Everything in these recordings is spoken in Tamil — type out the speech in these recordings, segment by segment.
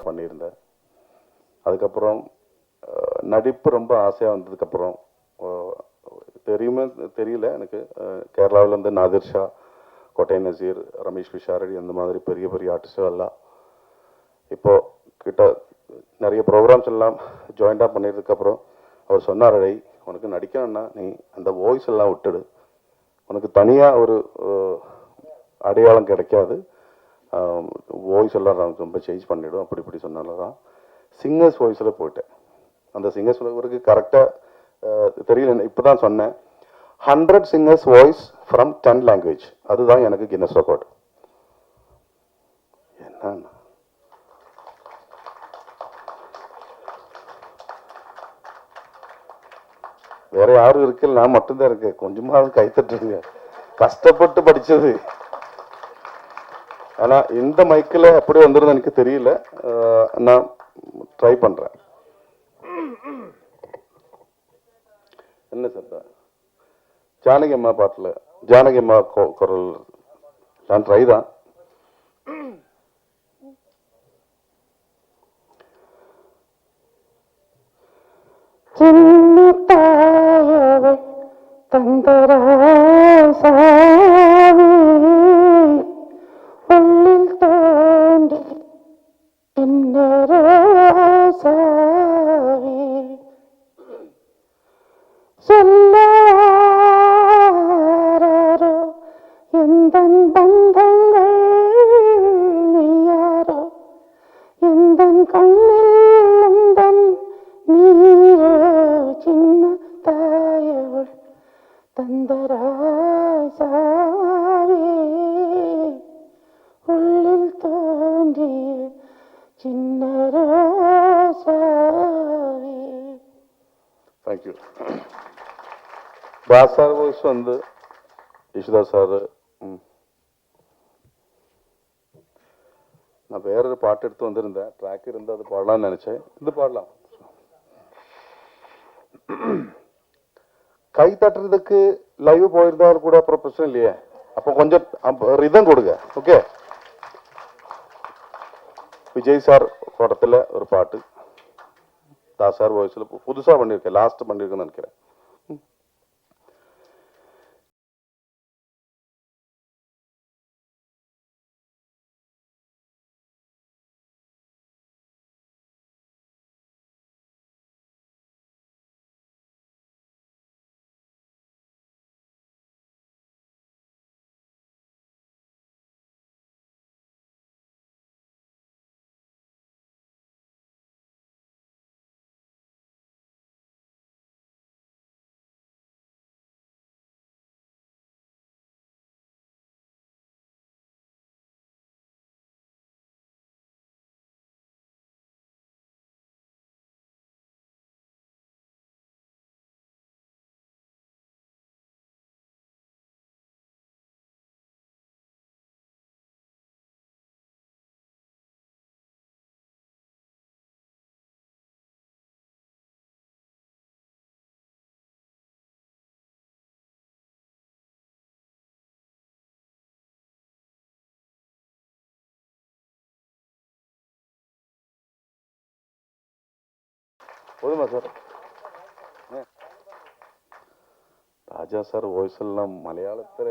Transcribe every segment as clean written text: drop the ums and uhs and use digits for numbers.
பண்ணியிருந்தேன். அதுக்கப்புறம் நடிப்பு ரொம்ப ஆசையாக வந்ததுக்கப்புறம் தெரியுமே தெரியல எனக்கு, கேரளாவிலேருந்து நாதிர் ஷா, கோட்டை நசீர், ரமேஷ் பிஷாரடி அந்த மாதிரி பெரிய பெரிய ஆர்டிஸ்டும் எல்லாம் இப்போது கிட்ட நிறைய ப்ரோக்ராம்ஸ் எல்லாம் ஜாயிண்டாக பண்ணியதுக்கப்புறம் அவர் சொன்னார், அடை உனக்கு நடிக்கணும்னா நீ அந்த வாய்ஸ் எல்லாம் விட்டுடு, உனக்கு தனியாக ஒரு அடையாளம் கிடைக்காது, வாய்ஸ் எல்லாம் ரொம்ப சேஞ்ச் பண்ணிவிடும் அப்படி இப்படி சொன்னால தான் சிங்கர்ஸ் வாய்ஸில் போயிட்டேன். அந்த சிங்கர்ஸ் அவருக்கு கரெக்டாக தெரியல, இப்போ தான் சொன்னேன். 100 சிங்கர்ஸ் வாய்ஸ் ஃப்ரம் 10 லாங்குவேஜ், அதுதான் எனக்கு கின்னஸ் ரெக்கார்டு. என்ன வேற யாரும் இருக்குல்ல, நான் மட்டும்தான் இருக்கேன். கொஞ்சமாவது கைத்தட்டுருங்க, கஷ்டப்பட்டு படிச்சது. ஆனா இந்த மைக்கில் எப்படி வந்துருது எனக்கு தெரியல, நான் ட்ரை பண்றேன். என்ன சார் ஜானகி அம்மா பாட்டில் ஜானகி அம்மா குரல் நான் ட்ரை தான். உள்ளில் தோண்டி சாவி சொல்லாரோ எந்தன் பந்தங்கள் நீயாரோ எந்தன் கண்ணில் எந்தன் நீரோ சின்ன தாயவள் தந்தராசாவே உள்ளில் தோன்றி சின்ன ரோசாவே. தேங்க்யூ. தாஸ் சார் வாய்ஸ் வந்து யேசுதாஸ் சார். நான் வேறொரு பாட்டு எடுத்து வந்திருந்தேன், ட்ராக் இருந்து அது பாடலாம்னு நினைச்சேன், இது பாடலாம். கை தட்டுறதுக்கு லைவ் போயிருந்தாலும் கூட அப்புறம் பிரச்சனை இல்லையே, அப்போ கொஞ்சம் ரிதம் கொடுங்க. ஓகே, விஜய் சார் படத்தில் ஒரு பாட்டு தாஸ் சார் வாய்ஸில் புதுசாக பண்ணியிருக்கேன், லாஸ்ட் பண்ணியிருக்கேன்னு நினைக்கிறேன். போதுமா சார்? ராஜா சார் வாய்ஸ் எல்லாம் மலையாளத்தில்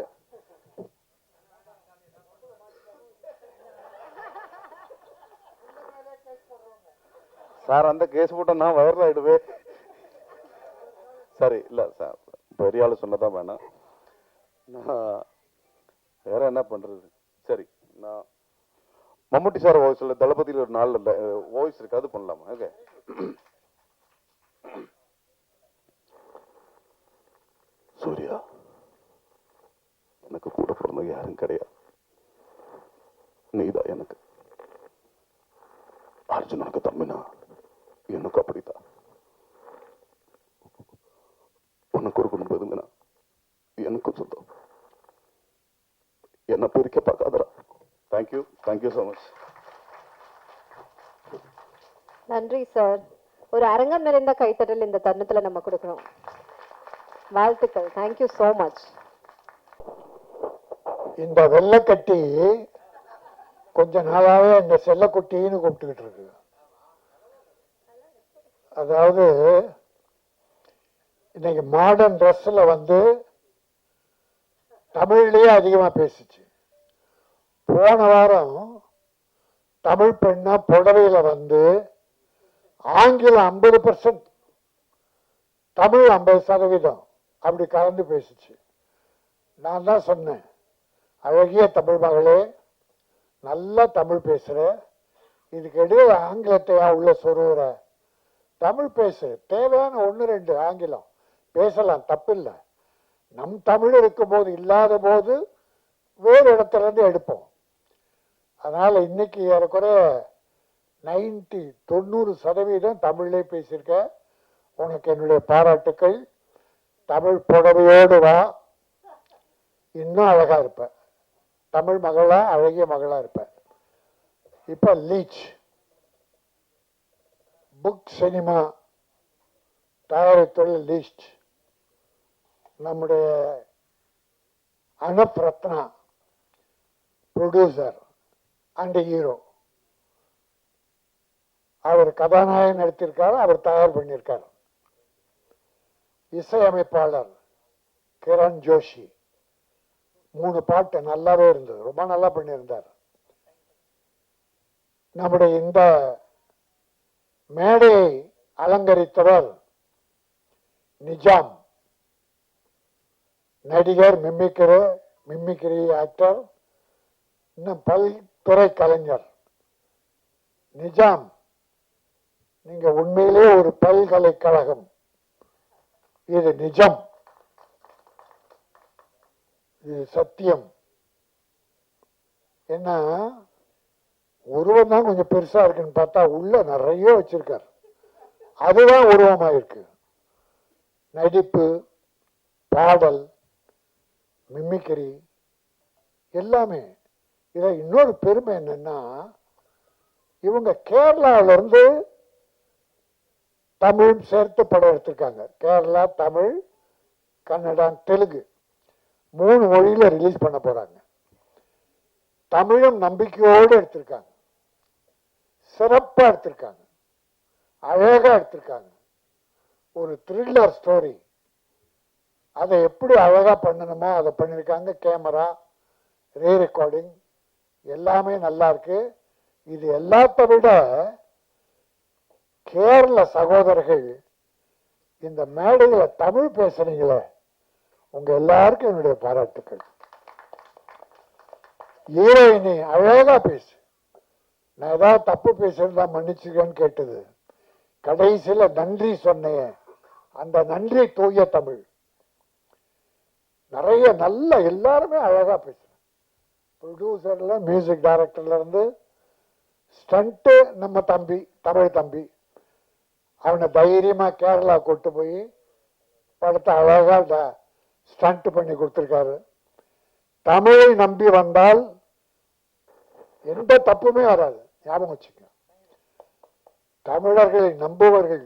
சார், அந்த கேஸ் போட்ட நான் வைரல் ஆயிடுவேன். சரி, இல்லை சார், பெரிய ஆள் சொன்னதான் வேணாம், நான் வேற என்ன பண்றது. சரி, நான் மம்முட்டி சார் வாய்ஸில் தளபதியில் ஒரு 4 வாய்ஸ் இருக்கு, அது பண்ணலாமா? ஓகே. சூர்யா, எனக்கு கூட பிறந்த யாரும் கிடையாது, நீதான் எனக்கு. அர்ஜுனனுக்கு தம்பினா எனக்கு அப்படித்தான், உனக்கு ஒரு குடும்பம் இருந்தனா எனக்கும் சொந்தம், என்ன பிரிக்க பார்க்காதரா. Thank you, thank you so much. நன்றி சார். ஒரு அரங்கம் நிறைந்த கைத்தட்டல் இந்த தருணத்துல நம்ம கொடுக்கிறோம். வாழ்த்துக்கள். Thank you so much. இந்த வெள்ளக்கட்டி கொஞ்ச நாளாவே இந்த செல்லக்குட்டின்னு கூப்பிட்டுக்கிட்டு இருக்கு. அதாவது இன்னைக்கு மாடர்ன் ட்ரெஸ்ல வந்து தமிழ்லயே அதிகமா பேசிச்சு. போன வாரம் தமிழ் பெண்ணா புடவையில வந்து ஆங்கிலம் 50%, தமிழ் 50% அப்படி கலந்து பேசிச்சு. நான் தான் சொன்னேன், அழகிய தமிழ் மகளே, நல்லா தமிழ் பேசுற, இதுக்கு இடையே ஆங்கிலத்தையா உள்ள சொருகிற, தமிழ் பேசு, தேவையான 1-2 ஆங்கிலம் பேசலாம், தப்பில்லை. நம் தமிழ் இருக்கும் போது இல்லாத போது வேறு இடத்துல இருந்து எடுப்போம். அதனால இன்னைக்கு ஏறக்குறைய 90% தமிழ்லே பேசியிருக்க. உனக்கு என்னுடைய பாராட்டுக்கள். தமிழ் புடவையோடு வா, இன்னும் அழகா இருப்ப. தமிழ் மகளா, அழகிய மகளா இருப்ப. இப்ப லீச் புக் சினிமா தயாரித்துள்ள லீஸ்ட் நம்முடைய அனுப் ரத்னா ப்ரொடியூசர் அண்ட் ஹீரோ. அவர் கதாநாயகன் நடித்திருக்காரு, அவர் தயார் பண்ணியிருக்கார். இசையமைப்பாளர் கிரண் ஜோஷி. 3 பாட்டு நல்லாவே இருந்தது, ரொம்ப நல்லா பண்ணியிருந்தார். நம்முடைய இந்த மேடையை அலங்கரித்தவர் நிஜாம், நடிகர், மிமிக்ரி ஆக்டர், இன்னும் பல்துறை கலைஞர். நிஜாம், நீங்க உண்மையிலே ஒரு பல்கலைக்கழகம். இது நிஜம், இது சத்தியம். என்ன உருவம் தான் கொஞ்சம் பெருசா இருக்குன்னு பார்த்தா உள்ள நிறைய வச்சிருக்கார். அதுதான் உருவமா இருக்கு. நடிப்பு, பாடல், மிமிக்ரி எல்லாமே. இத இன்னொரு பெருமை என்னன்னா, இவங்க கேரளாவில இருந்து தமிழ் சேர்த்து படம் எடுத்திருக்காங்க. கேரளா, தமிழ், கன்னடா, தெலுங்கு 3 மொழியில ரிலீஸ் பண்ண போறாங்க. தமிழும் நம்பிக்கையோடு எடுத்திருக்காங்க, சிறப்பா எடுத்திருக்காங்க, அழகா எடுத்திருக்காங்க. ஒரு த்ரில்லர் ஸ்டோரி. அதை எப்படி அழகா பண்ணணுமோ அதை பண்ணியிருக்காங்க. கேமரா, ரீ ரெக்கார்டிங் எல்லாமே நல்லா இருக்கு. இது எல்லாத்த விட கேரள சகோதரர்கள் இந்த மேடையில தமிழ் பேசுறீங்களே, உங்க எல்லாருக்கும் என்னுடைய பாராட்டுக்கள். ஹீரோயினி அழகா பேசு. நான் ஏதாவது தப்பு பேசுறதா மன்னிச்சுக்கன்னு கேட்டது. கடைசியில நன்றி சொன்னேன், அந்த நன்றி தூய தமிழ். நிறைய நல்ல எல்லாருமே அழகா பேசுறேன். ப்ரொடியூசர்ல, மியூசிக் டைரக்டர்ல இருந்து ஸ்டண்ட் நம்ம தம்பி, தமிழ் தம்பி, அவனை தைரியமா கேரளா கூட்டு போய் படத்தை அழகா ஸ்டண்ட் பண்ணி கொடுத்துருக்காரு. தமிழை நம்பி வந்தால் எந்த தப்புமே வராது, ஞாபகம் வச்சுக்க. தமிழர்களை நம்புவர்கள்,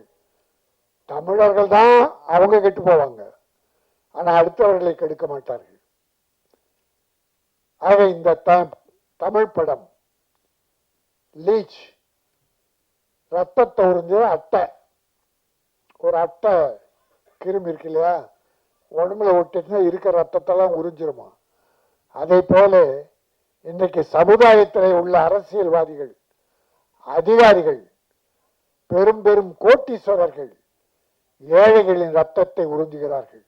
தமிழர்கள் தான் அவங்க கெட்டு போவாங்க, ஆனா அடுத்தவர்களை கெடுக்க மாட்டார்கள். ஆக இந்த தமிழ் படம் லீச், ரத்தத்தை உறிஞ்ச அட்டை, ஒரு அட்டை கிருமி இருக்கு இல்லையா, உடம்புல ஒட்டிச்சுன்னா இருக்க ரத்தத்தெல்லாம் உறிஞ்சிருமா. அதே போல இன்றைக்கு சமுதாயத்தில் உள்ள அரசியல்வாதிகள், அதிகாரிகள், பெரும் பெரும் கோட்டீஸ்வரர்கள் ஏழைகளின் ரத்தத்தை உறிஞ்சுகிறார்கள்.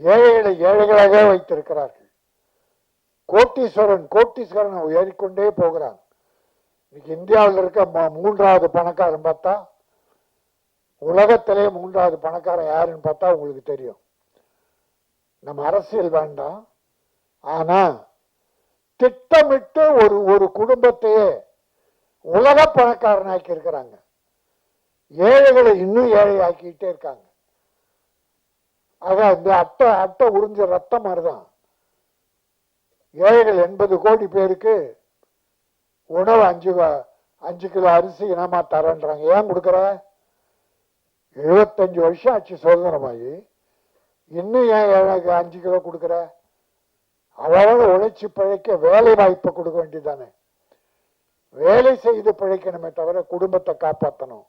ஏழைகளை ஏழைகளாக வைத்திருக்கிறார்கள். கோட்டீஸ்வரன் ஏறிக்கொண்டே போகிறான். இன்னைக்கு இந்தியாவில் இருக்க 3வது பணக்காரன் பார்த்தா, உலகத்திலே 3வது பணக்காரன் யாருன்னு பார்த்தா உங்களுக்கு தெரியும். நம்ம அரசியல் வேண்டாம், ஆனா திட்டமிட்டு ஒரு குடும்பத்தையே உலக பணக்காரனாக்கி இருக்கிறாங்க. ஏழைகளை இன்னும் ஏழை ஆக்கிட்டே இருக்காங்க. ஆக இந்த அட்டை உறிஞ்ச ரத்தம் மாதிரிதான் ஏழைகள் 80 கோடி பேருக்கு உணவு 5 கிலோ அரிசி இனமா தரேன்றாங்க. ஏன் கொடுக்குற? 75 வருஷம் ஆச்சு சுதந்திரமாகி, இன்னும் ஏன் 5 கிலோ கொடுக்குற? அவரோட உழைச்சி பிழைக்க வேலை வாய்ப்பை கொடுக்க வேண்டியதானே. வேலை செய்து பிழைக்கணுமே தவிர குடும்பத்தை காப்பாற்றணும்.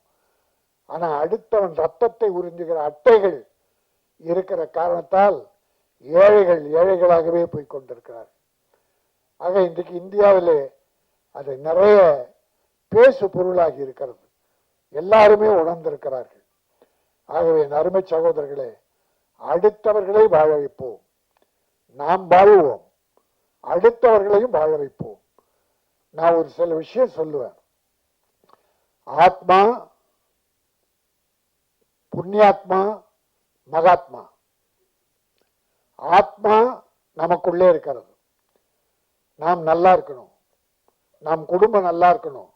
ஆனா அடுத்தவன் ரத்தத்தை உறிஞ்சுகிற அட்டைகள் இருக்கிற காரணத்தால் ஏழைகள் ஏழைகளாகவே போய் கொண்டிருக்கிறார். ஆக இன்றைக்கு இந்தியாவிலே அது நிறைய பேசு பொருளாகி இருக்கிறது. எல்லாருமே உணர்ந்திருக்கிறார்கள். ஆகவே அருமை சகோதரர்களே, அடுத்தவர்களை வாழ வைப்போம். நாம் வாழ்வோம், அடுத்தவர்களையும் வாழ வைப்போம். நான் ஒரு சில விஷயம் சொல்லுவேன். ஆத்மா, புண்ணியாத்மா, மகாத்மா. ஆத்மா நமக்குள்ளே இருக்கிறது. நாம் நல்லா இருக்கணும், நம் குடும்பம் நல்லா இருக்கணும்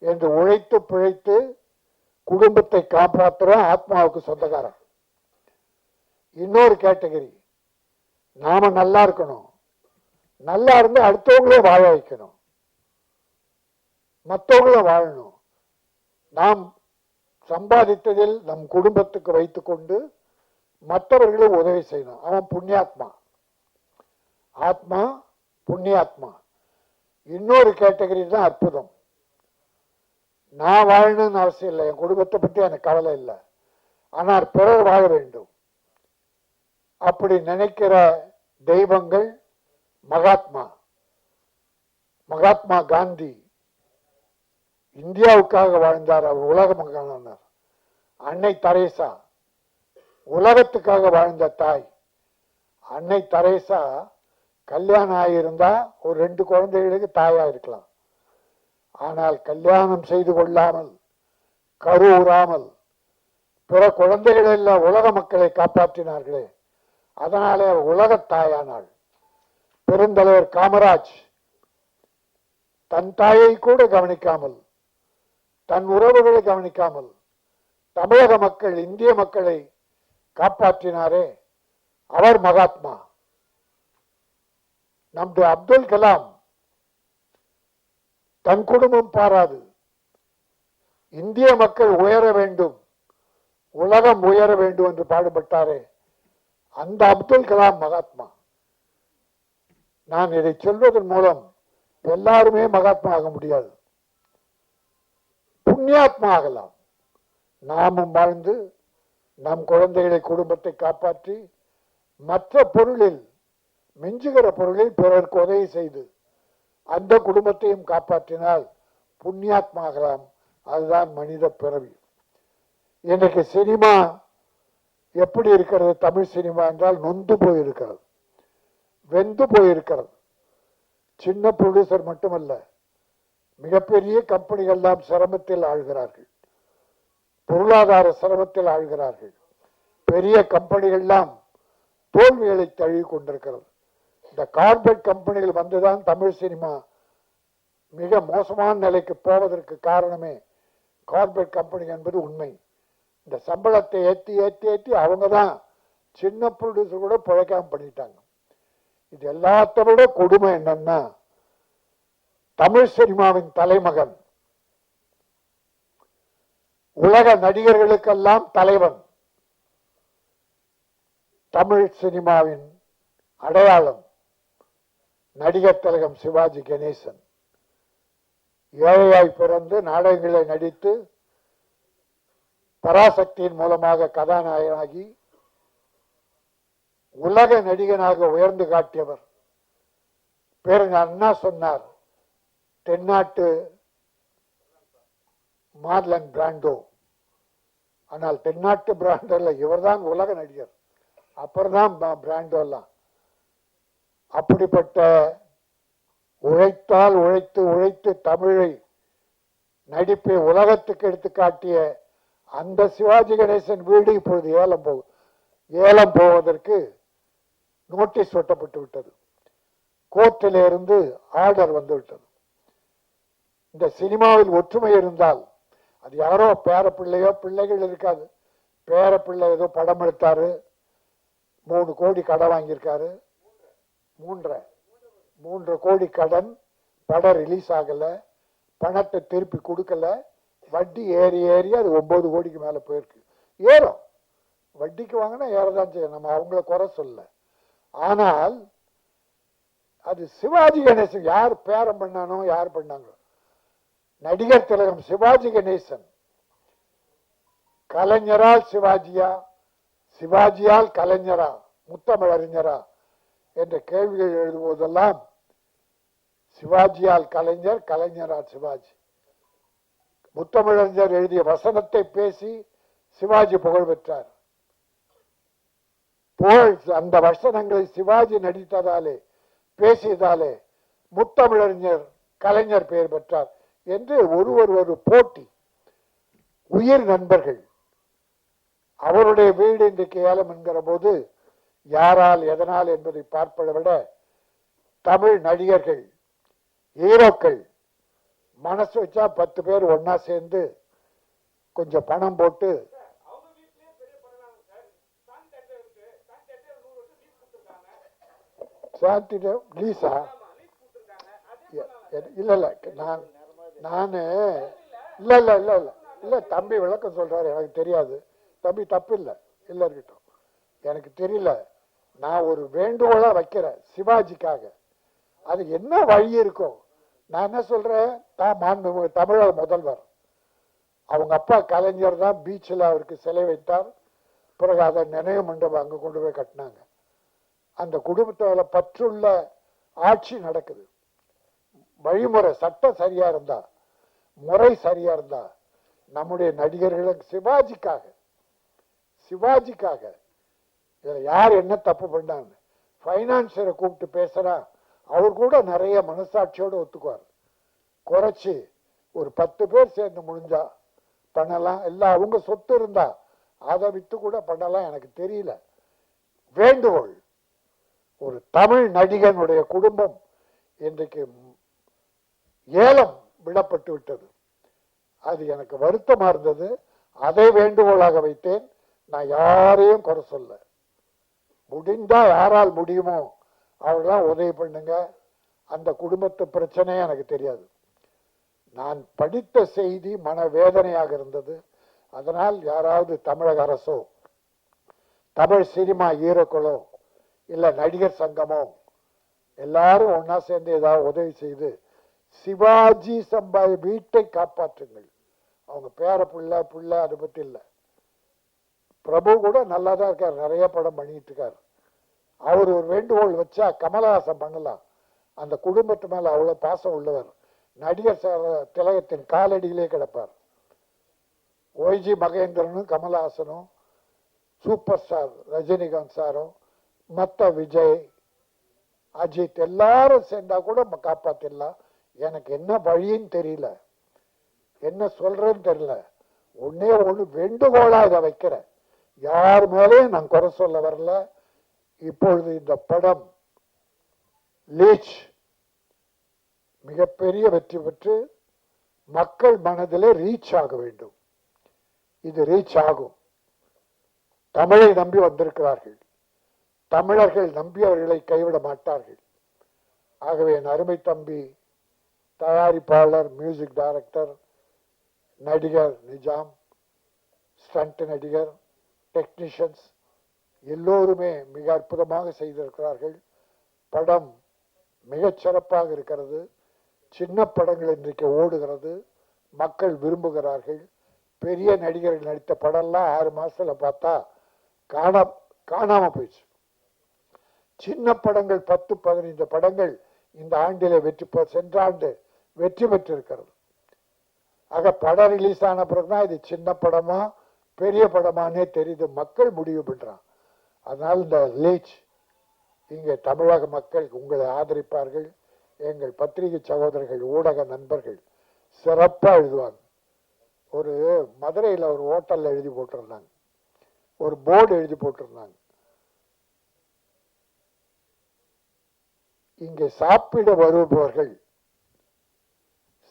என்று உழைத்து பிழைத்து குடும்பத்தை காப்பாற்றுற ஆத்மாவுக்கு சொந்தக்காரன். இன்னொரு கேட்டகரி, நாம நல்லா இருக்கணும், நல்லா இருந்து அடுத்தவங்களே வாழ வைக்கணும், மற்றவங்களும் வாழணும். நாம் சம்பாதித்ததில் நம் குடும்பத்துக்கு வைத்துக்கொண்டு மற்றவர்களும் உதவி செய்யணும். அவன் புண்ணியாத்மா. ஆத்மா புண்ணியாத்மா. இன்னொரு கேட்டகரி தான் அற்புதம். நான் வாழணும்னு அவசியம் இல்லை, என் குடும்பத்தை பற்றி எனக்கு கவலை இல்லை, ஆனால் பிறர் வாழ வேண்டும் அப்படி நினைக்கிற தெய்வங்கள் மகாத்மா. மகாத்மா காந்தி இந்தியாவுக்காக வாழ்ந்தார், அவர் உலக மகானார். அன்னை தெரேசா உலகத்துக்காக வாழ்ந்த தாய். அன்னை தெரேசா கல்யாணம் ஆகியிருந்தா ஒரு 2 குழந்தைகளுக்கு தாயா இருக்கலாம். ஆனால் கல்யாணம் செய்து கொள்ளாமல் கருவுறாமல் பிற குழந்தைகள் எல்லாம் உலக மக்களை காப்பாற்றினார்களே, அதனாலே உலக தாயானாள். பெருந்தலைவர் காமராஜ் தன் தாயை கூட கவனிக்காமல், தன் உறவுகளை கவனிக்காமல் தமிழக மக்கள் இந்திய மக்களை காப்பாற்றினாரே, அவர் மகாத்மா. நம்முடைய அப்துல் கலாம் தன் குடும்பம் பாராது, இந்திய மக்கள் உயர வேண்டும், உலகம் உயர வேண்டும் என்று பாடுபட்டாரே, அந்த அப்துல் கலாம் மகாத்மா. நான் இதை சொல்வதன் மூலம் எல்லாருமே மகாத்மா ஆக முடியாது, புண்ணியாத்மா ஆகலாம். நாமும் வாழ்ந்து நம் குழந்தைகளை குடும்பத்தை காப்பாற்றி மற்ற பொருளில் மிஞ்சுகிற பொருளில் பிறருக்கு உதவி செய்து அந்த குடும்பத்தையும் காப்பாற்றினால் புண்ணியாத்மா ஆகலாம். அதுதான் மனித பிறவி. இன்னைக்கு சினிமா எப்படி இருக்கிறது? தமிழ் சினிமா என்றால் நொந்து போயிருக்கிறது, வெந்து போயிருக்கிறது. சின்ன ப்ரொடியூசர் மட்டுமல்ல, மிகப்பெரிய கம்பெனிகள் எல்லாம் சிரமத்தில் ஆழ்கிறார்கள், பொருளாதார சிரமத்தில் ஆழ்கிறார்கள். பெரிய கம்பெனிகள்லாம் தோல்விகளை தழுவி கொண்டிருக்கிறது. இந்த கார்பரேட் கம்பெனிகள் வந்துதான் தமிழ் சினிமா மிக மோசமான நிலைக்கு போவதற்கு காரணமே கார்பரேட் கம்பெனி என்பது உண்மை. இந்த சம்பளத்தை ஏற்றி ஏற்றி ஏற்றி அவங்க தான் சின்ன ப்ரொடியூசர் கூட பிழைக்காம பண்ணிட்டாங்க. இது எல்லாத்த விட கொடுமை என்னன்னா, தமிழ் சினிமாவின் தலைமகன், உலக நடிகர்களுக்கெல்லாம் தலைவன், தமிழ் சினிமாவின் அடையாளம் நடிகர் திலகம் சிவாஜி கணேசன். ஏழையாய் பிறந்து நாடகங்களை நடித்து பராசக்தியின் மூலமாக கதாநாயகனாகி உலக நடிகனாக உயர்ந்து காட்டியவர். பேருங்க அண்ணா சொன்னார், தென்னாட்டு மார்லன் பிராண்டோ. ஆனால் தென்னாட்டு பிராண்டோல இவர்தான் உலக நடிகர், அப்புறம்தான் பிராண்டோ எல்லாம். அப்படிப்பட்ட உழைத்தால் உழைத்து உழைத்து தமிழை நடிப்பை உலகத்துக்கு எடுத்து காட்டிய அந்த சிவாஜி கணேசன் வீடு இப்பொழுது ஏலம் போவதற்கு நோட்டீஸ் ஒட்டப்பட்டு விட்டது. கோர்ட்டில் இருந்து ஆர்டர் வந்து விட்டது. இந்த சினிமாவில் ஒற்றுமை இருந்தால், அது யாரோ பேர பிள்ளையோ பிள்ளைகள் இருக்காது, பேர பிள்ளை ஏதோ படம் எடுத்தாரு, 3 கோடி கடன் வாங்கியிருக்காரு, 3 கோடி கடன், படம் ரிலீஸ் ஆகல, பணத்தை திருப்பி கொடுக்கல, வட்டி ஏறி ஏறி அது 9 கோடிக்கு மேல போயிருக்கு. ஏறும், வட்டிக்கு வாங்கினா ஏறதான் செய்யும், நம்ம அவங்கள குறை சொல்ல. ஆனால் அது சிவாஜி கணேசன் யார் பேரம் பண்ணானோ யார் பண்ணாங்களோ, நடிகர் திலகம் சிவாஜி கணேசன் கலைஞரால் சிவாஜியா, சிவாஜியால் கலைஞரா, முத்தமிழறிஞரா என்ற கேள்விகள் எழுதுவதெல்லாம் சிவாஜியால் கலைஞர், கலைஞரால் சிவாஜி. முத்தமிழறிஞர் எழுதிய வசனத்தை பேசி சிவாஜி புகழ் பெற்றார். அந்த வசனங்களை சிவாஜி நடித்ததாலே, பேசியதாலே முத்தமிழறிஞர் கலைஞர் பெயர் பெற்றார் என்று ஒருவர் ஒரு போட்டி. உயிர் நண்பர்கள். அவருடைய வீடு இன்றைக்கு ஏலம் என்கிற போது யாரால் எதனால் என்பதை பார்ப்பதை விட தமிழ் நடிகர்கள், ஹீரோக்கள் மனசு வச்சா 10 பேர் ஒன்னா சேர்ந்து கொஞ்சம் பணம் போட்டு லீசா இல்ல இல்ல நானு இல்ல இல்ல இல்ல இல்ல இல்ல தம்பி விளக்கம் சொல்றாரு, எனக்கு தெரியாது தம்பி, தப்பு இல்லை, இல்ல இருக்கட்டும், எனக்கு தெரியல. நான் ஒரு வேண்டுகோளா வைக்கிறேன் சிவாஜிக்காக. அது என்ன வழி இருக்கும்? நான் என்ன சொல்றேன், தமிழக முதல்வர் அவங்க அப்பா கலைஞர் தான் பீச்சில் அவருக்கு சிலை வைத்தார். பிறகு அதை நினைவு மண்டபம் அங்க கொண்டு போய் கட்டினாங்க. அந்த குடும்பத்தோட பற்றுள்ள ஆட்சி நடக்குது. வழிமுறை சட்டம் சரியா இருந்தா, முறை சரியா இருந்தா, நம்முடைய நடிகர்களுக்கு சிவாஜிக்காக இதுல யார் என்ன தப்பு பண்ணாங்க, பைனான்சியரை கூப்பிட்டு பேசுறா, அவர் கூட நிறைய மனசாட்சியோடு ஒத்துக்குவார். குறைச்சி ஒரு 10 பேர் சேர்ந்து முடிஞ்சா பண்ணலாம், இல்ல அவங்க சொத்து இருந்தா அதை வித்து கூட பண்ணலாம், எனக்கு தெரியல. வேண்டுகோள், ஒரு தமிழ் நடிகனுடைய குடும்பம் இன்றைக்கு ஏலம் விடப்பட்டு விட்டது. அது எனக்கு வருத்தமா இருந்தது. அதை வேண்டுகோளாக வைத்தேன். நான் யாரையும் குறை சொல்ல, முடிந்தா யாரால் முடியுமோ அவர்களாம் உதவி பண்ணுங்க. அந்த குடும்பத்து பிரச்சனையே எனக்கு தெரியாது. நான் படித்த செய்தி மனவேதனையாக இருந்தது. அதனால் யாராவது தமிழக அரசோ, தமிழ் சினிமா ஹீரோக்களோ, இல்ல நடிகர் சங்கமோ எல்லாரும் ஒன்னா சேர்ந்து ஏதாவது உதவி செய்து சிவாஜி சம்பாய் வீட்டை காப்பாற்றுங்கள். அவங்க பேர புள்ள அதை பத்தி இல்லை. பிரபு கூட நல்லா தான் இருக்கார், நிறைய படம் பண்ணிட்டு இருக்காரு. அவர் ஒரு வேண்டுகோள் வச்சா கமலஹாசன் பண்ணலாம். அந்த குடும்பத்து மேல அவ்வளவு பாசம் உள்ளவர். நடிகர் திலகத்தின் காலடியிலே கிடப்பார். ஒய்ஜி மகேந்திரனும் கமலஹாசனும், சூப்பர் ஸ்டார் ரஜினிகாந்த் சாரும், மத்த விஜய், அஜித் எல்லாரும் சேர்ந்தா கூட காப்பாத்திடலாம். எனக்கு என்ன வழின்னு தெரியல, என்ன சொல்றேன்னு தெரியல. ஒன்னே ஒண்ணு வேண்டுகோளா இதை வைக்கிறேன். யார் மேலேயும் நான் குறை சொல்ல வரல. இப்பொழுது இந்த படம் லீச் மிகப்பெரிய வெற்றி பெற்று மக்கள் மனதிலே ரீச் ஆக வேண்டும். இது ரீச் ஆகும். தமிழை நம்பி வந்திருக்கிறார்கள். தமிழர்கள் நம்பி அவர்களை கைவிட மாட்டார்கள். ஆகவே என் அருமை தம்பி தயாரிப்பாளர், மியூசிக் டைரக்டர், நடிகர் நிஜாம், ஸ்டண்ட் நடிகர், டெக்னீஷியன்ஸ் எல்லோருமே மிக அற்புதமாக செய்திருக்கிறார்கள். படம் மிகச் சிறப்பாக இருக்கிறது. சின்ன படங்கள் இன்றைக்கு ஓடுகிறது, மக்கள் விரும்புகிறார்கள். பெரிய நடிகர்கள் நடித்த படம்லாம் 6 மாசத்துல பார்த்தா காணாம போயிடுச்சு. சின்ன படங்கள் 10-15 படங்கள் இந்த ஆண்டிலே சென்ற ஆண்டு வெற்றி பெற்றிருக்கிறது. ஆக படம் ரிலீஸ் ஆன பிறகுதான் இது சின்ன படமா பெரிய படமானே தெரியுது, மக்கள் முடிவு பண்றான். அதனால் இந்த லீச் இங்கே தமிழக மக்கள் உங்களை ஆதரிப்பார்கள். எங்கள் பத்திரிகை சகோதரர்கள், ஊடக நண்பர்கள் சிறப்பா எழுதுவாங்க. ஒரு மதுரையில் ஒரு ஹோட்டல்ல எழுதி போட்டிருந்தாங்க, ஒரு போர்டு எழுதி போட்டிருந்தாங்க, இங்கே சாப்பிட வருபவர்கள்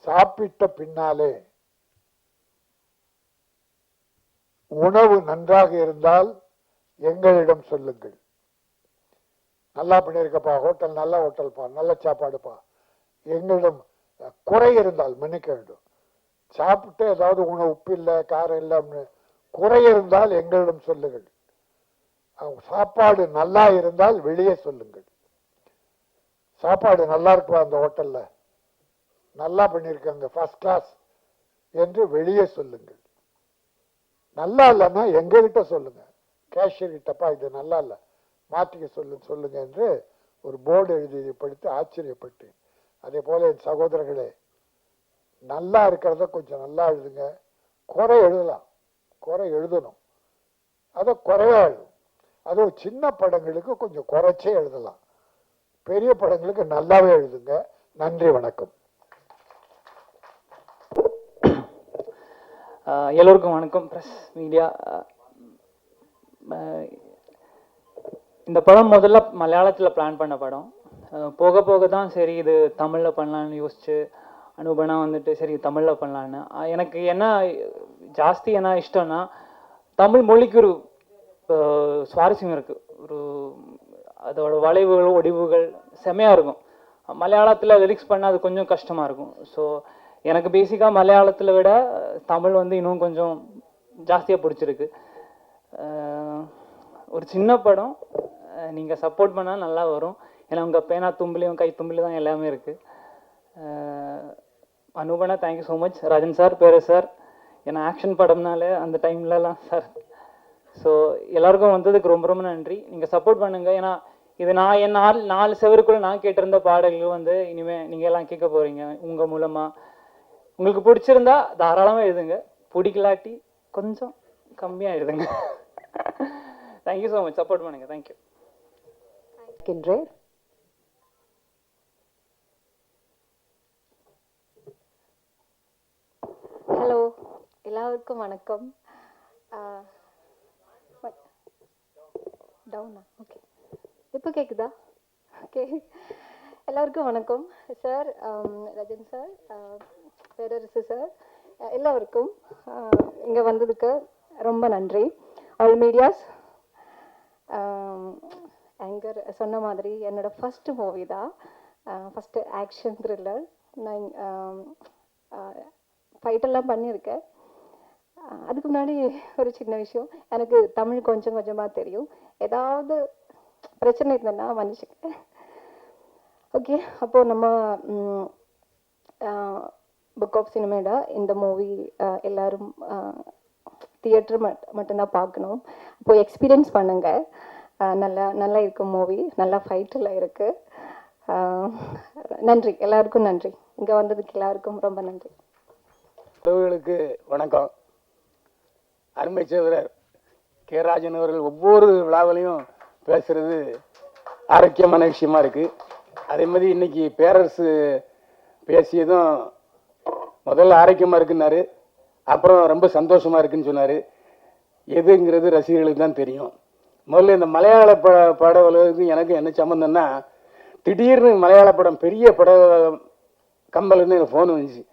சாப்பிட்ட பின்னாலே உணவு நன்றாக இருந்தால் எங்களிடம் சொல்லுங்கள். நல்லா பண்ணியிருக்கப்பா, ஹோட்டல் நல்ல ஹோட்டல்ப்பா, நல்ல சாப்பாடுப்பா. எங்களிடம் குறை இருந்தால் மன்னிக்க வேண்டும். சாப்பிட்டு ஏதாவது உணவு உப்பு இல்லை, காரம் இல்லை, குறை இருந்தால் எங்களிடம் சொல்லுங்கள். சாப்பாடு நல்லா இருந்தால் வெளியே சொல்லுங்கள். சாப்பாடு நல்லா இருக்குவா அந்த ஹோட்டல்ல, நல்லா பண்ணியிருக்காங்க, ஃபர்ஸ்ட் கிளாஸ் என்று வெளியே சொல்லுங்கள். நல்லா இல்லைன்னா எங்ககிட்ட சொல்லுங்க, கேஷியர் கிட்டப்பா இது நல்லா இல்லை மாற்றிக்க சொல்லுங்க என்று ஒரு போர்டு எழுதி படித்து ஆச்சரியப்பட்டேன். அதே போல என் சகோதரர்களே, நல்லா இருக்கிறத கொஞ்சம் நல்லா எழுதுங்க. குறை எழுதலாம், குறை எழுதணும், அதை குறைவா எழுதும். அதுவும் சின்ன படங்களுக்கு கொஞ்சம் குறைச்சே எழுதலாம், பெரிய படங்களுக்கு நல்லாவே எழுதுங்க. நன்றி, வணக்கம். எல்லோருக்கும் வணக்கம். ப்ரெஸ் மீடியா, இந்த படம் முதல்ல மலையாளத்தில் பிளான் பண்ண படம். போக போக தான் சரி இது தமிழில் பண்ணலான்னு யோசிச்சு அனுபவம் வந்துட்டு சரி தமிழில் பண்ணலான்னு. எனக்கு என்ன ஜாஸ்தி என்ன இஷ்டம்னா, தமிழ் மொழிக்கு ஒரு சுவாரஸ்யம் இருக்குது, ஒரு அதோட வளைவுகள் ஒடிவுகள் செமையாக இருக்கும். மலையாளத்தில் லிரிக்ஸ் பண்ணால் அது கொஞ்சம் கஷ்டமாக இருக்கும். ஸோ எனக்கு பேசிக்காக மலையாளத்தில் விட தமிழ் வந்து இன்னும் கொஞ்சம் ஜாஸ்தியாக பிடிச்சிருக்கு. ஒரு சின்ன படம், நீங்கள் சப்போர்ட் பண்ணால் நல்லா வரும். ஏன்னா உங்கள் பேனா தும்பிலையும் கை தும்பிலையும் தான் எல்லாமே இருக்குது. அனுபவனா thank you so much. Rajan sir, பேரு சார், ஏன்னா ஆக்ஷன் படம்னாலே அந்த டைம்லலாம் சார். ஸோ எல்லாருக்கும் வந்ததுக்கு ரொம்ப ரொம்ப நன்றி. நீங்கள் சப்போர்ட் பண்ணுங்கள். ஏன்னா இது நான் என் நாலு செவருக்குள்ளே நான் கேட்டிருந்த பாடல்கள் வந்து இனிமேல் நீங்கள் எல்லாம் கேட்க போகிறீங்க உங்கள் மூலமாக. உங்களுக்கு பிடிச்சிருந்தா தாராளமாக எழுதுங்க, பிடிக்கலாட்டி கொஞ்சம் கம்மியாக எழுதுங்க. தேங்க்யூ ஸோ மச், சப்போர்ட் பண்ணுங்கள். தேங்க்யூ. ஹலோ, எல்லாருக்கும் வணக்கம். டவுனா? ஓகே, இப்போ கேட்குதா? ஓகே, எல்லாருக்கும் வணக்கம். சார், ரஜன் சார், பேரரசு சார், எல்லாருக்கும் இங்கே வந்ததுக்கு ரொம்ப நன்றி. ஆல் மீடியாஸ், ஆங்கர் சொன்ன மாதிரி என்னோட ஃபஸ்ட்டு மூவி தான், ஃபஸ்ட்டு ஆக்ஷன் த்ரில்லர். நான் ஃபைட்டெல்லாம் பண்ணியிருக்கேன். அதுக்கு முன்னாடி ஒரு சின்ன விஷயம், எனக்கு தமிழ் கொஞ்சம் கொஞ்சமாக தெரியும். ஏதாவது பிரச்சனை இருந்ததுன்னா மன்னிச்சுக்க. ஓகே, அப்போது நம்ம புக் ஆஃப் சினிமேடா இந்த மூவி எல்லோரும் தியேட்டர் மட்டும்தான் பார்க்கணும். அப்போது எக்ஸ்பீரியன்ஸ் பண்ணுங்கள். நல்லா நல்லா இருக்கும் மூவி, நல்லா ஃபைட்டெல்லாம் இருக்குது. நன்றி, எல்லாருக்கும் நன்றி. இங்கே வந்ததுக்கு எல்லாருக்கும் ரொம்ப நன்றி. உறவுகளுக்கு வணக்கம். அருமை சகோதரர் கே. ராஜன் அவர்கள் ஒவ்வொரு விழாவிலையும் பேசுகிறது ஆரோக்கியமான விஷயமா இருக்குது. அதே மாதிரி இன்னைக்கு பேரரசு பேசியதும் முதல்ல ஆரோக்கியமாக இருக்குன்னாரு, அப்புறம் ரொம்ப சந்தோஷமாக இருக்குன்னு சொன்னார். எதுங்கிறது ரசிகர்களுக்கு தான் தெரியும். முதல்ல இந்த மலையாள பட உலகத்துக்கு எனக்கு என்ன சம்மந்தம்னா, திடீர்னு மலையாள படம் பெரிய பட கம்பல்னு எனக்கு ஃபோன் வந்துச்சு.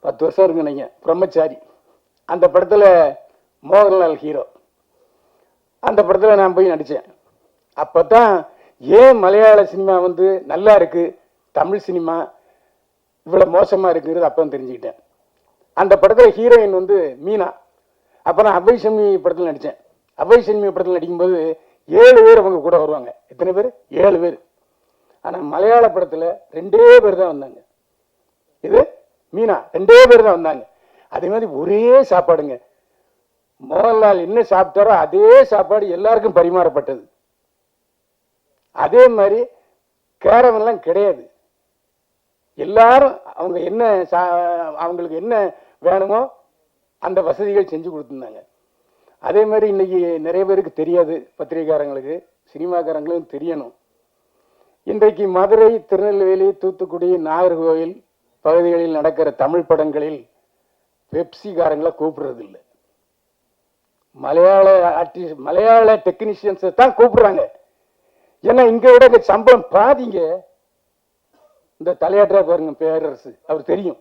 10 வருஷம் இருக்கு நினைக்கிறேன், பிரம்மச்சாரி. அந்த படத்தில் மோகன்லால் ஹீரோ. அந்த படத்தில் நான் போய் நடித்தேன். அப்போ தான் ஏன் மலையாள சினிமா வந்து நல்லா இருக்குது, தமிழ் சினிமா இவ்வளோ மோசமாக இருக்குங்கிறது அப்போ தெரிஞ்சுக்கிட்டேன். அந்த படத்தில் ஹீரோயின் வந்து மீனா. அப்போ நான் அவ்வை சண்மி படத்தில் நடித்தேன். அவ்வை சண்மி படத்தில் நடிக்கும்போது 7 பேர் அவங்க கூட வருவாங்க. எத்தனை பேர்? 7 பேர். ஆனால் மலையாள படத்தில் 2 பேர் தான் வந்தாங்க. இது மீனா 2 பேர் தான் வந்தாங்க. அதே மாதிரி ஒரே சாப்பாடுங்க. மோகன்லால் என்ன சாப்பிட்டாரோ அதே சாப்பாடு எல்லாருக்கும் பரிமாறப்பட்டது. அதே மாதிரி கேரவன்லாம் கிடையாது. எல்லாரும் அவங்க என்ன அவங்களுக்கு என்ன வேணுமோ அந்த வசதிகள் செஞ்சு கொடுத்துருந்தாங்க. அதே மாதிரி இன்னைக்கு நிறைய பேருக்கு தெரியாது, பத்திரிகைக்காரங்களுக்கு சினிமாக்காரங்களும் தெரியணும். இன்றைக்கு மதுரை, திருநெல்வேலி, தூத்துக்குடி, நாகர்கோவில் பகுதிகளில் நடக்கிற தமிழ் படங்களில் பெப்சிக்காரங்களை கூப்பிடுறது இல்லை. மலையாள ஆர்டிஸ்ட், மலையாள டெக்னீஷியன்ஸை தான் கூப்பிடுறாங்க. ஏன்னா இங்க விட இங்க சம்பளம் பாதிங்க. இந்த தலையாற்றா பாருங்க பேரரசு, அவர் தெரியும்.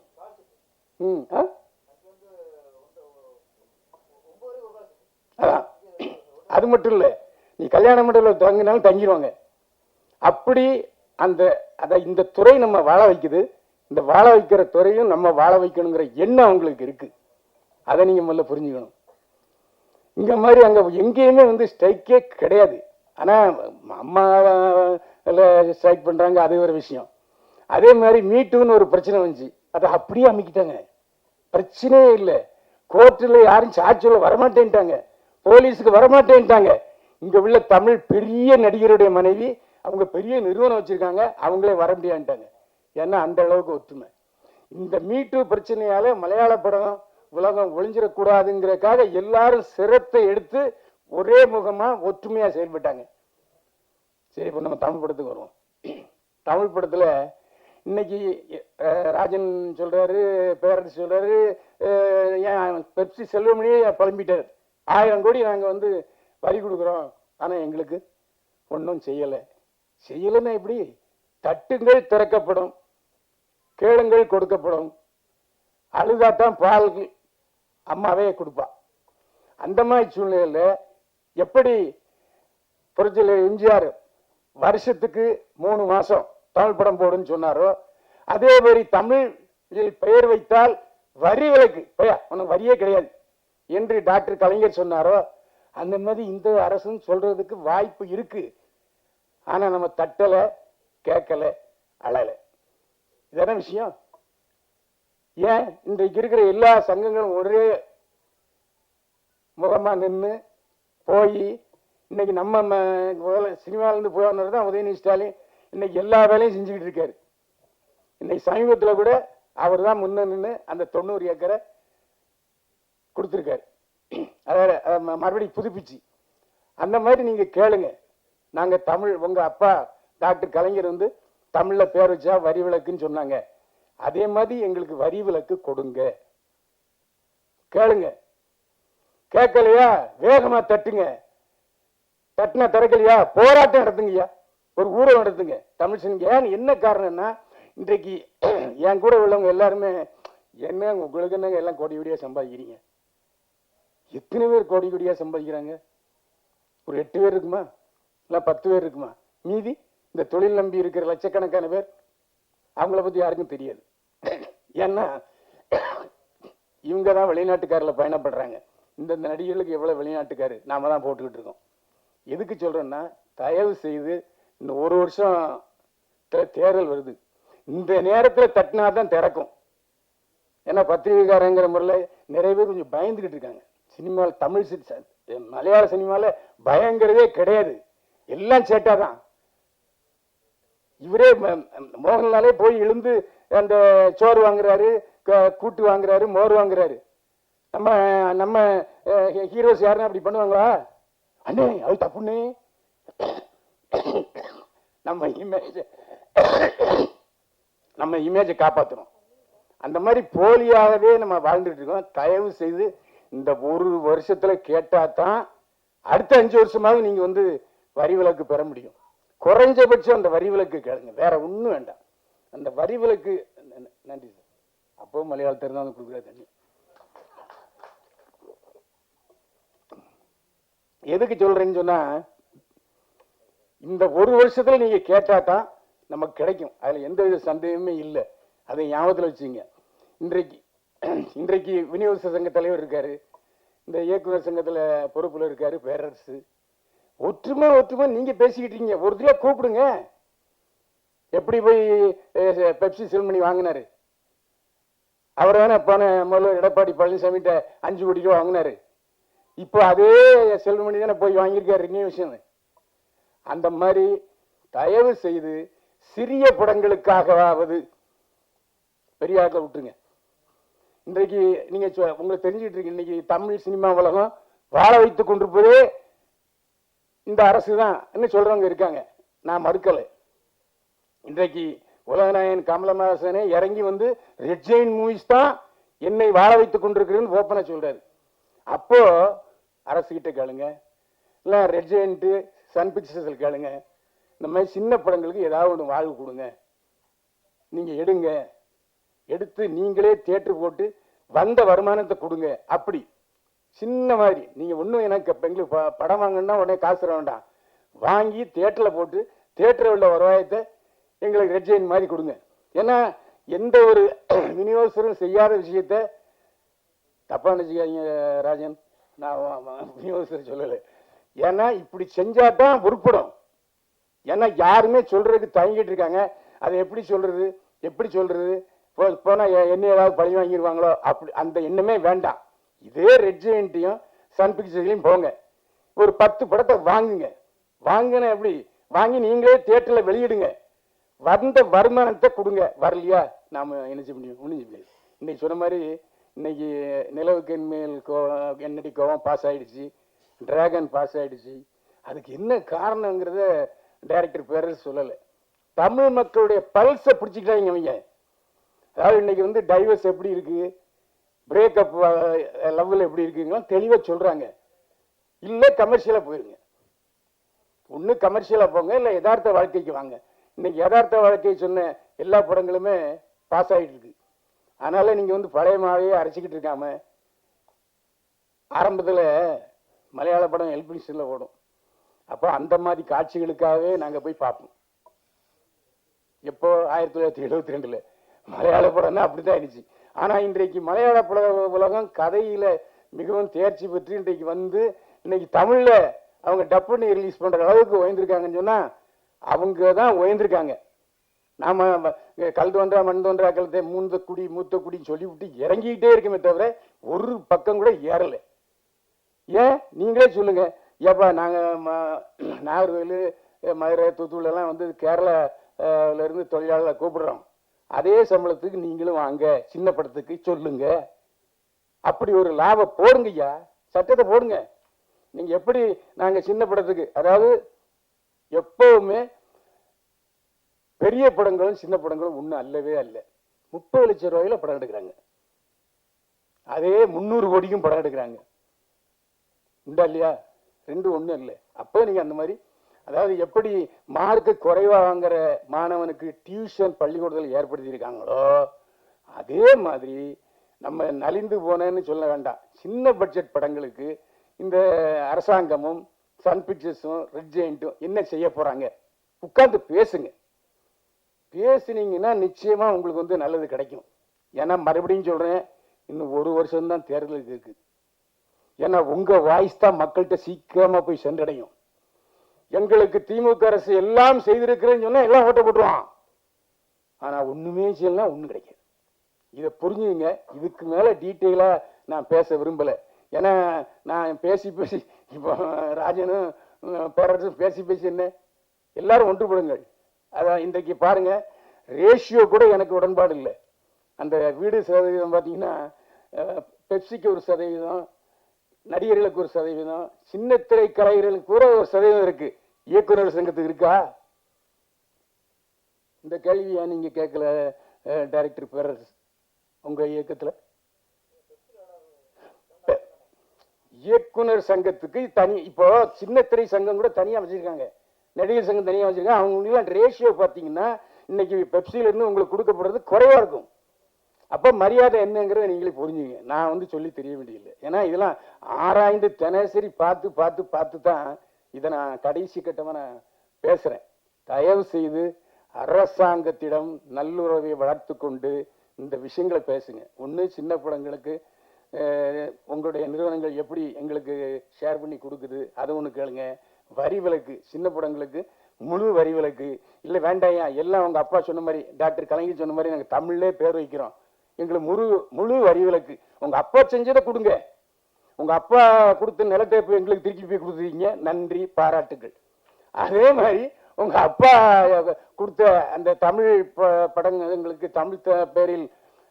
அதான், அது மட்டும் இல்லை, நீ கல்யாண மண்டபத்தில் தங்கினாலும் தங்கிடுவாங்க. அப்படி இந்த துறை நம்ம வாழ வைக்குது. இந்த வாழ வைக்கிற துறையும் நம்ம வாழ வைக்கணுங்கிற எண்ணம் அவங்களுக்கு இருக்கு. அதை நீங்க முதல்ல புரிஞ்சுக்கணும். இங்க மாதிரி அங்க எங்கேயுமே வந்து ஸ்ட்ரைக்கே கிடையாது. ஆனா அம்மா இல்லை ஸ்ட்ரைக் பண்ணுறாங்க, அது ஒரு விஷயம். அதே மாதிரி மீட்டுன்னு ஒரு பிரச்சனை வந்துச்சு, அதை அப்படியே அமைக்கிட்டாங்க. பிரச்சனையே இல்லை. கோர்ட்டில் யாரும் சார்ஜ் சொல்ல வரமாட்டேன்ட்டாங்க, போலீஸுக்கு வரமாட்டேன்ட்டாங்க. இங்கே உள்ள தமிழ் பெரிய நடிகருடைய மனைவி, அவங்க பெரிய நிறுவனம் வச்சுருக்காங்க, அவங்களே வர முடியான்ட்டாங்க. ஏன்னா அந்த அளவுக்கு ஒத்துமை. இந்த மீட்டு பிரச்சனையால் மலையாள படம் உலகம் ஒளிஞ்சிடக்கூடாதுங்கிறதுக்காக எல்லாரும் சிரத்தை எடுத்து ஒரே முகமாக ஒற்றுமையாக செயல்பட்டாங்க. சரி, இப்போ நம்ம தமிழ் படத்துக்கு வருவோம். தமிழ் படத்தில் இன்னைக்கு ராஜன் சொல்கிறாரு, பேரரசு சொல்கிறாரு, ஏன் பெப்சி செல்வமணியே புலம்பிட்டார், 1000 கோடி நாங்கள் வந்து வரி கொடுக்குறோம், ஆனால் எங்களுக்கு ஒன்றும் செய்யலைன்னா எப்படி? தட்டுங்கள் திறக்கப்படும், கேளுங்கள் கொடுக்கப்படும், அழுதாத்தான் பால் அம்மாவே கொடுப்பா. அந்த மாதிரி சூழ்நிலையில் எப்படி புரட்சியில் எம்ஜிஆர் வருஷத்துக்கு 3 மாசம் தமிழ் படம் போடுன்னு சொன்னாரோ, அதே மாதிரி தமிழில் பெயர் வைத்தால் வரி விலக்கு, உனக்கு வரியே கிடையாது என்று டாக்டர் கலைஞர் சொன்னாரோ, அந்த மாதிரி இந்த அரசுன்னு சொல்றதுக்கு வாய்ப்பு இருக்கு. ஆனா நம்ம தட்டலை, கேட்கல, அழலை. இதான விஷயம். ஏன் இன்றைக்கு இருக்கிற எல்லா சங்கங்களும் ஒரே முகமா நின்று போய் இன்னைக்கு நம்ம சினிமாவிலேருந்து போனவர் தான் உதயநிதி ஸ்டாலின் இன்னைக்கு எல்லா வேலையும் செஞ்சுக்கிட்டு இருக்காரு. இன்னைக்கு சமீபத்தில் கூட அவர் தான் முன்ன நின்று அந்த 90 ஏக்கரை கொடுத்துருக்காரு, அதாவது மறுபடியும் புதுப்பிச்சு. அந்த மாதிரி நீங்க கேளுங்க. நாங்க தமிழ், உங்க அப்பா டாக்டர் கலைஞர் வந்து தமிழ்ல பேர் வச்சா வரி விலக்குன்னு சொன்னாங்க, அதே மாதிரி எங்களுக்கு வரி விலக்கு கொடுங்க. கேளுங்க. கேட்கலையா வேகமா தட்டுங்க. தட்டினா திறக்கலையா போராட்டம் நடத்துங்கய்யா, ஒரு ஊழல் நடத்துங்க. தமிழ் சினிமா ஏன் என்ன காரணம்னா, இன்றைக்கு என் கூட உள்ளவங்க எல்லாருமே என்ன உங்களுக்கு என்னங்க எல்லாம் கோடி கோடியா சம்பாதிக்கிறீங்க? எத்தனை பேர் கோடி கோடியா சம்பாதிக்கிறாங்க? ஒரு 8 பேர் இருக்குமா, இல்லை 10 பேர் இருக்குமா? மீதி இந்த தொழில் நம்பி இருக்கிற லட்சக்கணக்கான பேர், அவங்கள பத்தி யாருக்கும் தெரியாது. ஏன்னா இவங்க தான் வெளிநாட்டுக்காரில் பயணப்படுறாங்க. இந்த நடிகர்களுக்கு எவ்வளவு வெளிநாட்டுக்காரு நாம தான் போட்டுக்கிட்டு இருக்கோம். எதுக்கு சொல்றேன்னா, தயவு செய்து இந்த 1 வருஷம் தேர்தல் வருது, இந்த நேரத்தில் தட்டினா தான் திறக்கும். ஏன்னா பத்திரிகைக்காரங்கிற முறையில் நிறைய பேர் கொஞ்சம் பயந்துகிட்டு இருக்காங்க. சினிமாவில் தமிழ் மலையாள சினிமாவில் பயங்கிறதே கிடையாது, எல்லாம் சேட்டாதான். இவரே மோகன்லாலே போய் எழுந்து அந்த சோறு வாங்குறாரு, கூட்டு வாங்குறாரு, மோர் வாங்குறாரு. நம்ம நம்ம ஹீரோஸ் யாருன்னா அப்படி பண்ணுவாங்களா? அண்ணே அது தப்புண்ணே. நம்ம இமேஜை காப்பாற்றணும். அந்த மாதிரி போலியாகவே நம்ம வாழ்ந்துட்டு இருக்கோம். தயவு செய்து இந்த 1 வருஷத்துல கேட்டாதான் அடுத்த 5 வருஷமாவது நீங்க வந்து வரி விலக்கு பெற முடியும். குறைஞ்சபட்சம் அந்த வரி விலக்கு கேளுங்க, வேற ஒன்றும் வேண்டாம். அந்த வரி விலக்கு. நன்றி சார். அப்போ மலையாளத்தில் தான் கொடுக்குற தண்ணி. எதுக்கு சொல்றேன்னு சொன்னா, இந்த 1 வருஷத்துல நீங்க கேட்டாதான் நமக்கு கிடைக்கும், அதுல எந்த வித சந்தேகமே இல்லை. அதை ஞாபகத்தில் வச்சுங்க. இன்றைக்கு விநியோக சங்க தலைவர் இருக்காரு, இந்த இயக்குனர் சங்கத்துல பொறுப்புல இருக்காரு பேரரசு. ஒற்றுமை ஒற்றுமை நீங்க பேசிக்கிட்டு இருக்கீங்க, ஒரு தடவை கூப்பிடுங்க. எப்படி போய் பெப்சி செல்மணி வாங்கினாரு? அவர் தானே போன முதல்ல எடப்பாடி பழனிசாமிகிட்ட 5 கோடி ரூபா வாங்கினாரு. இப்போ அதே செல்மணி தானே போய் வாங்கியிருக்காரு ரினியூவேஷன். அந்த மாதிரி தயவு செய்து சிறிய படங்களுக்காகவாவது பெரிய ஆட்களை விட்டுருங்க. இன்றைக்கு நீங்க உங்களுக்கு தெரிஞ்சுட்டு இருக்கு, இன்னைக்கு தமிழ் சினிமா உலகம் வாழ வைத்துக் கொண்டிருப்பதே இந்த அரசு தான் சொல்றவங்க இருக்காங்க, நான் மறுக்கலை. இன்றைக்கு உலகநாயகன் கமலஹாசனே இறங்கி வந்து ரெட் ஜெயின் மூவிஸ் தான் என்னை வாழ வைத்துக் கொண்டிருக்கிறேன்னு ஓப்பனா சொல்றாரு. அப்போ அரசு கிட்ட கேளுங்க, இல்லை ரெட் ஜெயின்ட்டு சன் பிக்சர்ஸில் கேளுங்க. இந்த மாதிரி சின்ன படங்களுக்கு ஏதாவது ஒன்று வாழ்வு கொடுங்க, நீங்க எடுங்க, எடுத்து நீங்களே தியேட்டர் போட்டு வந்த வருமானத்தை கொடுங்க. அப்படி சின்ன மாதிரி நீங்க ஒன்றும் எனக்கு எங்களுக்கு படம் வாங்கினா உடனே காசு தர வேண்டாம், வாங்கி தியேட்டரில் போட்டு தியேட்டரில் உள்ள வருவாயத்தை எங்களுக்கு ரெட் ஜெயின் மாதிரி கொடுங்க. ஏன்னா எந்த ஒரு விநியோகஸ்தரும் செய்யாத விஷயத்த தப்பா நினைச்சுக்காதீங்க ராஜன், நான் விநியோகஸ்தர் சொல்லலை. ஏன்னா இப்படி செஞ்சாதான் உருப்படும். ஏன்னா யாருமே சொல்றதுக்கு தயங்கிட்டு இருக்காங்க. அதை எப்படி சொல்றது போனா என்ன ஏதாவது பழி வாங்கிடுவாங்களோ அப்படி அந்த எண்ணமே வேண்டாம். இதே ரெட் ஜெயண்ட்டையும் சன் பிக்சர்ஸ்லையும் போங்க, ஒரு 10 படத்தை வாங்குன எப்படி வாங்கி நீங்களே தியேட்டர்ல வெளியிடுங்க, வந்த வருமானத்தை கொடுங்க. வரலையா நாம என்ன செய்ய முடியும்? ஒன்றும் செய்ய முடியாது. இன்னைக்கு சொன்ன மாதிரி இன்னைக்கு நிலவுக்கு மேல் என்னடி கோவம் பாஸ் ஆயிடுச்சு, டிராகன் பாஸ் ஆயிடுச்சு. அதுக்கு என்ன காரணங்கிறத டைரக்டர் பேர சொல்லலை. தமிழ் மக்களுடைய பல்ஸை பிடிச்சிக்கிட்டாங்க அவங்க. அதாவது இன்னைக்கு வந்து டைவர்ஸ் எப்படி இருக்கு, பிரேக்கப் லெவல் எப்படி இருக்குங்களா தெளிவாக சொல்றாங்க. இல்லை கமர்ஷியலாக போயிருங்க, ஒன்று கமர்ஷியலாக போங்க, இல்லை யதார்த்த வாழ்க்கைக்கு வாங்க. இன்னைக்கு யதார்த்த வாழ்க்கையை சொன்ன எல்லா படங்களுமே பாஸ் ஆகிட்டு இருக்கு. அதனால நீங்க வந்து பழைய மாவையே அரைச்சிக்கிட்டு இருக்காம, ஆரம்பத்தில் மலையாள படம் எல்பினிஸ்ல ஓடும். அப்போ அந்த மாதிரி காட்சிகளுக்காகவே நாங்கள் போய் பார்ப்போம். எப்போ 1972 மலையாள படம்னா அப்படிதான் ஆயிடுச்சு. ஆனா இன்றைக்கு மலையாள பட உலகம் கதையில மிகவும் தேர்ச்சி பெற்று இன்றைக்கு வந்து இன்னைக்கு தமிழ்ல அவங்க டப்புன்னு ரிலீஸ் பண்ற அளவுக்கு உயர்ந்திருக்காங்கன்னு சொன்னா அவங்க தான் உயர்ந்திருக்காங்க. நாம கல் தோன்றா மண் தோன்றா கழுத்தை மூத்த குடின்னு சொல்லிவிட்டு இறங்கிக்கிட்டே இருக்குமே தவிர ஒரு பக்கம் கூட ஏறல. ஏன் நீங்களே சொல்லுங்க. ஏப்பா நாங்க நாகர்கோவில், மதுரை, தூத்துக்குடி எல்லாம் வந்து கேரளால இருந்து தொழிலாளர்களை கூப்பிடுறோம். அதே சம்பளத்துக்கு நீங்களும் வாங்க, சின்ன படத்துக்கு சொல்லுங்க. அப்படி ஒரு லாபம் போடுங்க ஐயா, சட்டத்தை போடுங்க. நீங்க எப்படி நாங்க சின்ன படத்துக்கு, அதாவது எப்பவுமே பெரிய படங்களும் சின்ன படங்களும் ஒன்றும் அல்லவே அல்ல. 30 லட்சம் ரூபாயில படம் எடுக்கிறாங்க, அதே 300 கோடிக்கும் படம் எடுக்கிறாங்க. உண்டா இல்லையா? ரெண்டும் ஒன்றும் இல்லை. அப்போ நீங்க அந்த மாதிரி, அதாவது எப்படி மார்க்கு குறைவா வாங்குற மாணவனுக்கு டியூஷன் பள்ளிக்கூடத்தில் ஏற்படுத்தி இருக்காங்களோ அதே மாதிரி நம்ம நலிந்து போனேன்னு சொல்ல வேண்டாம். சின்ன பட்ஜெட் படங்களுக்கு இந்த அரசாங்கமும் சன் பிக்சர்ஸும் ரெட் ஜெயண்ட்டும் என்ன செய்ய போறாங்க, உட்கார்ந்து பேசுங்க. பேசுனீங்கன்னா நிச்சயமா உங்களுக்கு வந்து நல்லது கிடைக்கும். ஏன்னா மறுபடியும் சொல்றேன், இன்னும் 1 வருஷம் தான் தேர்தலுக்கு இருக்கு. ஏன்னா உங்க வாய்ஸ் தான் மக்கள்கிட்ட சீக்கிரமா போய் சென்றடையும். எங்களுக்கு திமுக அரசு எல்லாம் செய்திருக்கிறேன்னு சொன்னா எல்லாம் ஓட்ட போட்டுருவான். ஆனா ஒண்ணுமே செய்யலாம், ஒண்ணும் கிடைக்காது. இதை புரிஞ்சுங்க. இதுக்கு மேல டீட்டெயிலா நான் பேச விரும்பல. ஏன்னா நான் பேசி இப்போ ராஜனும் பேரரசும் பேசி என்ன எல்லாரும் ஒன்றுபடுங்கள். அதான் இன்றைக்கு பாருங்க, ரேஷியோ கூட எனக்கு உடன்பாடு இல்லை. அந்த வீடு சதவீதம் பார்த்தீங்கன்னா பெப்சிக்கு 1%, நடிகர்களுக்கு 1%, சின்ன திரை கலைஞர்களுக்கு கூட 1% இருக்கு. இயக்குநர் சங்கத்துக்கு இருக்கா? இந்த கேள்வியா நீங்க கேட்கல டைரக்டர் பேரரசு? உங்க இயக்கத்துல இயக்குனர் சங்கத்துக்கு தனி, இப்போ சின்ன திரை சங்கம் கூட தனியா வச்சிருக்காங்க, நடிகர் சங்கம் தனியா வச்சிருக்காங்க. அவங்க ரேஷியோ பார்த்தீங்கன்னா இன்னைக்கு பெப்சில இருந்து உங்களுக்கு கொடுக்கப்படுறது குறைவா இருக்கும். அப்ப மரியாதை என்னங்கிறத நீங்களே புரிஞ்சுங்க. நான் வந்து சொல்லி தெரிய வேண்டியதில்லை. ஏன்னா இதெல்லாம் ஆராய்ந்து தினசரி பார்த்து தான் இதை நான் கடைசி கட்டமா நான் பேசுறேன். தயவு செய்து அரசாங்கத்திடம் நல்லுறவை வளர்த்து கொண்டு இந்த விஷயங்களை பேசுங்க. ஒன்று சின்ன படங்களுக்கு உங்களுடைய நிறுவனங்கள் எப்படி எங்களுக்கு ஷேர் பண்ணி கொடுக்குது அதை ஒன்று கேளுங்க. வரி விலக்கு, சின்ன படங்களுக்கு முழு வரி விலக்கு இல்லை வேண்டாயா, எல்லாம் உங்க அப்பா சொன்ன மாதிரி, டாக்டர் கலைஞர் சொன்ன மாதிரி நாங்கள் தமிழ்லே பேர் வைக்கிறோம், எங்களுக்கு முழு வரி விலக்கு. உங்க அப்பா செஞ்சதை கொடுங்க. உங்க அப்பா கொடுத்த நிலத்தை எங்களுக்கு திருப்பி போய் கொடுத்துருக்கீங்க, நன்றி, பாராட்டுகள். அதே மாதிரி உங்க அப்பா கொடுத்த அந்த தமிழ் படங்களுக்கு தமிழ் பேரில்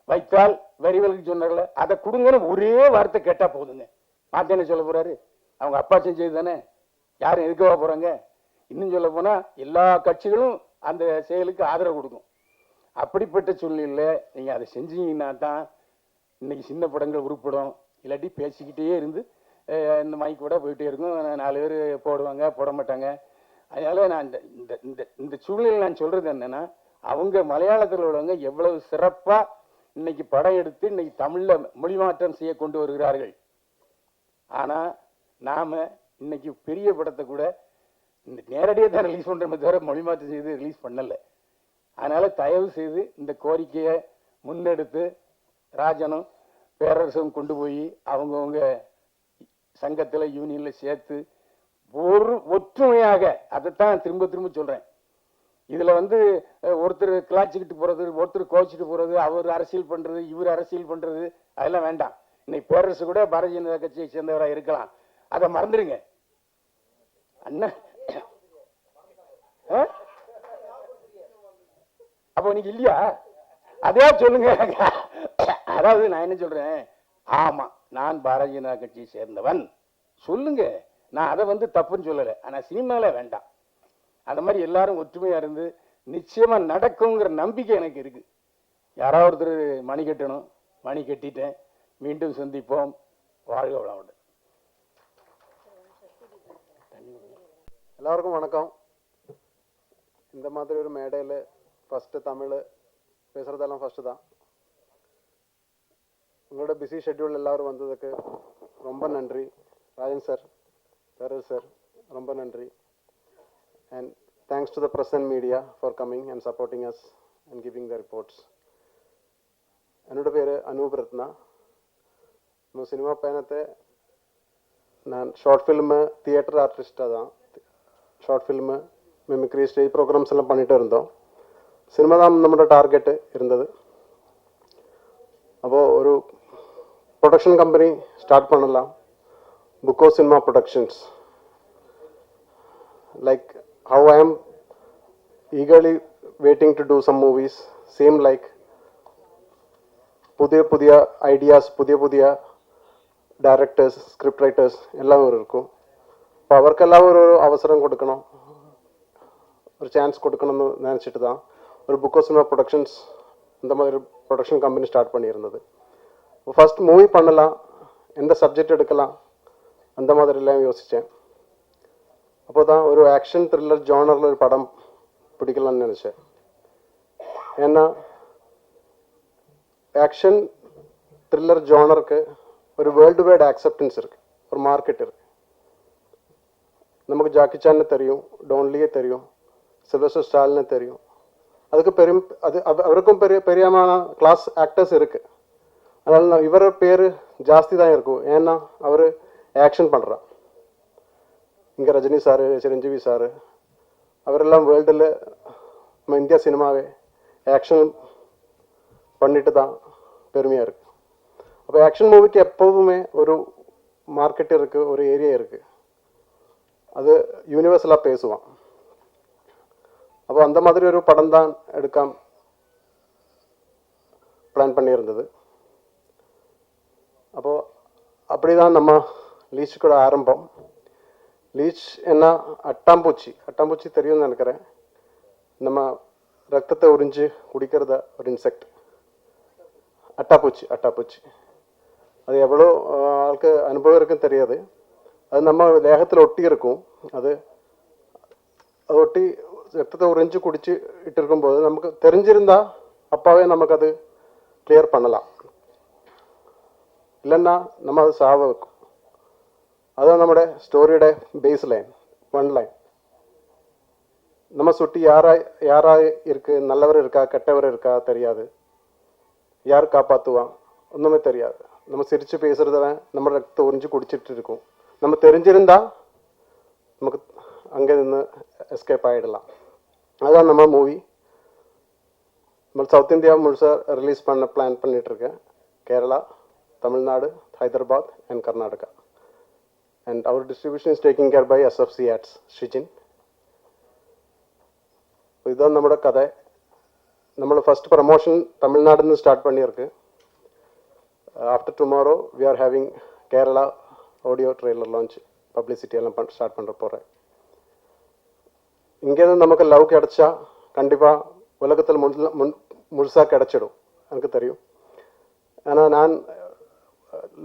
வைத்தால் வரி விலக்கு சொன்னார்ல, அதை கொடுங்கன்னு ஒரே வார்த்தை கேட்டா போதுங்க. மாத்தேன்னு சொல்ல போறாரு? அவங்க அப்பா செஞ்சது தானே, யாரும் எதுக்கவா போறாங்க? இன்னும் சொல்ல போனா எல்லா கட்சிகளும் அந்த செயலுக்கு ஆதரவு கொடுக்கும். அப்படிப்பட்ட சூழ்நிலையில நீங்க அதை செஞ்சீங்கன்னா தான் இன்னைக்கு சின்ன படங்கள் உருப்படும். இல்லாட்டி பேசிக்கிட்டே இருந்து இந்த மைக் கூட போயிட்டே இருக்கும், 4 பேர் போடுவாங்க, போட மாட்டாங்க. அதனால நான் இந்த சூழ்நிலை நான் சொல்றது என்னன்னா, அவங்க மலையாளத்தில் உள்ளவங்க எவ்வளவு சிறப்பா இன்னைக்கு படம் எடுத்து இன்னைக்கு தமிழ்ல மொழி மாற்றம் செய்ய கொண்டு வருகிறார்கள். ஆனா நாம இன்னைக்கு பெரிய படத்தை கூட நேரடியாக தான் ரிலீஸ் பண்றோமே தவிர மொழி மாற்றம் செய்து ரிலீஸ் பண்ணல. அதனால தயவு செய்து இந்த கோரிக்கையை முன்னெடுத்து ராஜனும் பேரரசும் கொண்டு போய் அவங்கவுங்க சங்கத்தில் யூனியன்ல சேர்த்து ஒற்றுமையாக, அதைத்தான் திரும்ப திரும்ப சொல்றேன். இதுல வந்து ஒருத்தர் கிளாச்சிக்கிட்டு போறது, ஒருத்தர் கோச்சிட்டு போறது, அவர் அரசியல் பண்றது, இவர் அரசியல் பண்றது, அதெல்லாம் வேண்டாம். இன்னைக்கு பேரரசு கூட பாரதிய ஜனதா கட்சியை சேர்ந்தவராக இருக்கலாம், அதை மறந்துடுங்க அண்ணா. அப்போ நீங்க இல்லையா? அதே சொல்லுங்க. அதாவது நான் என்ன சொல்றேன், ஆமா நான் பாரதிய ஜனதா கட்சியை சேர்ந்தவன் சொல்லுங்க. நான் அதை வந்து தப்புன்னு சொல்லலை. ஆனா சினிமால வேண்டாம். அந்த மாதிரி எல்லாரும் ஒற்றுமையா இருந்து நிச்சயமா நடக்குங்கிற நம்பிக்கை எனக்கு இருக்கு. யாராவது ஒருத்தர் மணி கட்டணும், மணி கட்டிட்டேன். மீண்டும் சந்திப்போம். வாழ்க வளமுடன். எல்லாருக்கும் வணக்கம். இந்த மாதிரி ஒரு மேடையில் ஃபஸ்ட்டு தமிழ் பேசுகிறதெல்லாம் ஃபஸ்ட்டு தான். உங்களோட பிஸி ஷெட்யூல் எல்லோரும் வந்ததுக்கு ரொம்ப நன்றி. ராஜன் சார், பேரர் சார், ரொம்ப நன்றி. And thanks to the press and media for coming and supporting us and giving the reports. என்னோட பேர் அனூப் ரத்னா. நம்ம சினிமா பயணத்தை நான் ஷார்ட் ஃபில்மு, தியேட்டர் ஆர்டிஸ்டாக தான். Short film, mimicry, stage programmes எல்லாம் பண்ணிகிட்டு இருந்தோம். சினிமா தான் நம்மளோட டார்கெட்டு இருந்தது. அப்போது ஒரு ப்ரொடக்ஷன் கம்பெனி ஸ்டார்ட் பண்ணலாம், புக்கோ cinema productions. Like how I am eagerly waiting to do some movies, same like புதிய ஐடியாஸ், புதிய டைரக்டர்ஸ், ஸ்கிரிப்ட் ரைட்டர்ஸ் எல்லாம் இருக்கும். இப்போ அவருக்கெல்லாம் ஒரு அவசரம் கொடுக்கணும், ஒரு சான்ஸ் கொடுக்கணும்னு நினச்சிட்டு தான் ஒரு புக்கோ சினிமா ப்ரொடக்ஷன்ஸ் இந்த மாதிரி ப்ரொடக்ஷன் கம்பெனி ஸ்டார்ட் பண்ணியிருந்தது. ஃபர்ஸ்ட் மூவி பண்ணலாம், எந்த சப்ஜெக்ட் எடுக்கலாம், அந்த மாதிரிலாம் யோசித்தேன். அப்போ தான் ஒரு ஆக்ஷன் த்ரில்லர் ஜானரில் ஒரு படம் பிடிக்கலாம்னு நினச்சேன். ஏன்னா ஆக்ஷன் த்ரில்லர் ஜானருக்கு ஒரு வேர்ல்டு வைட் அக்செப்டன்ஸ் இருக்குது, ஒரு மார்க்கெட் இருக்குது. நமக்கு ஜாக்கி சான்னு தெரியும், டோன்லியே தெரியும், சில்வஸ்டர் ஸ்டாலினே தெரியும். அதுக்கு அவருக்கும் பெரியமான கிளாஸ் ஆக்டர்ஸ் இருக்குது. அதனால் இவர் பேர் ஜாஸ்தி தான் இருக்கும். ஏன்னா அவர் ஆக்ஷன் பண்ணுறான். இங்கே ரஜினி சார், சிரஞ்சீவி சார், அவரெல்லாம் வேர்ல்டில் நம்ம இந்தியா சினிமாவே ஆக்ஷன் பண்ணிட்டு தான் பெருமையாக இருக்குது. அப்போ ஆக்ஷன் மூவிக்கு எப்போதுமே ஒரு மார்க்கெட் இருக்குது, ஒரு ஏரியா இருக்குது. அது யூனிவர்சலாக பேசுவான். அப்போ அந்த மாதிரி ஒரு படம் தான் எடுக்க பிளான் பண்ணியிருந்தது. அப்போது அப்படி தான் நம்ம லீச்சுக்கூட ஆரம்பம். லீச் என்ன, அட்டாம்பூச்சி தெரியும்னு நினைக்கிறேன். நம்ம ரத்தத்தை உறிஞ்சு குடிக்கிறத ஒரு இன்செக்ட், அட்டாப்பூச்சி. அது எவ்வளோ ஆளுக்கு அனுபவம் இருக்குன்னு தெரியாது. அது நம்ம தேகத்தில் ஒட்டி இருக்கும். அது ஒட்டி ரத்தத்தை உறிஞ்சு குடிச்சு இட்டு இருக்கும்போது நமக்கு தெரிஞ்சிருந்தா அப்பாவே நமக்கு அது கிளியர் பண்ணலாம், இல்லைன்னா நம்ம அது சாவ வைக்கும். அதுதான் நம்முடைய ஸ்டோரியோட பேஸ் லைன், ஒன் லைன். நம்ம சுற்றி யாரா இருக்கு, நல்லவர் இருக்கா, கெட்டவர் இருக்கா தெரியாது. யார் காப்பாற்றுவான் ஒன்றுமே தெரியாது. நம்ம சிரித்து பேசுகிறதவன் நம்ம ரத்தத்தை உறிஞ்சு குடிச்சிட்டு இருக்கும். நம்ம தெரிஞ்சிருந்தா நமக்கு அங்கே நின்று எஸ்கேப் ஆகிடலாம். அதுதான் நம்ம மூவி. நம்ம சவுத் இந்தியா முழுசாக ரிலீஸ் பண்ண பிளான் பண்ணிகிட்ருக்கேன். Kerala, Tamil Nadu, Hyderabad and Karnataka. And our distribution is taken care by SFC Ads, Shrijin. இதுதான் நம்மளோட கதை. நம்மளோட ஃபர்ஸ்ட் ப்ரமோஷன் தமிழ்நாடுன்னு ஸ்டார்ட் பண்ணியிருக்கு. After tomorrow we are having Kerala audio trailer launch, publicity எல்லாம் ஸ்டார்ட் பண்ணுற போகிறேன். இங்கேருந்து நமக்கு லவ் கிடைச்சா கண்டிப்பாக உலகத்தில் முழுசாக கிடைச்சிடும், எனக்கு தெரியும். ஆனால் நான்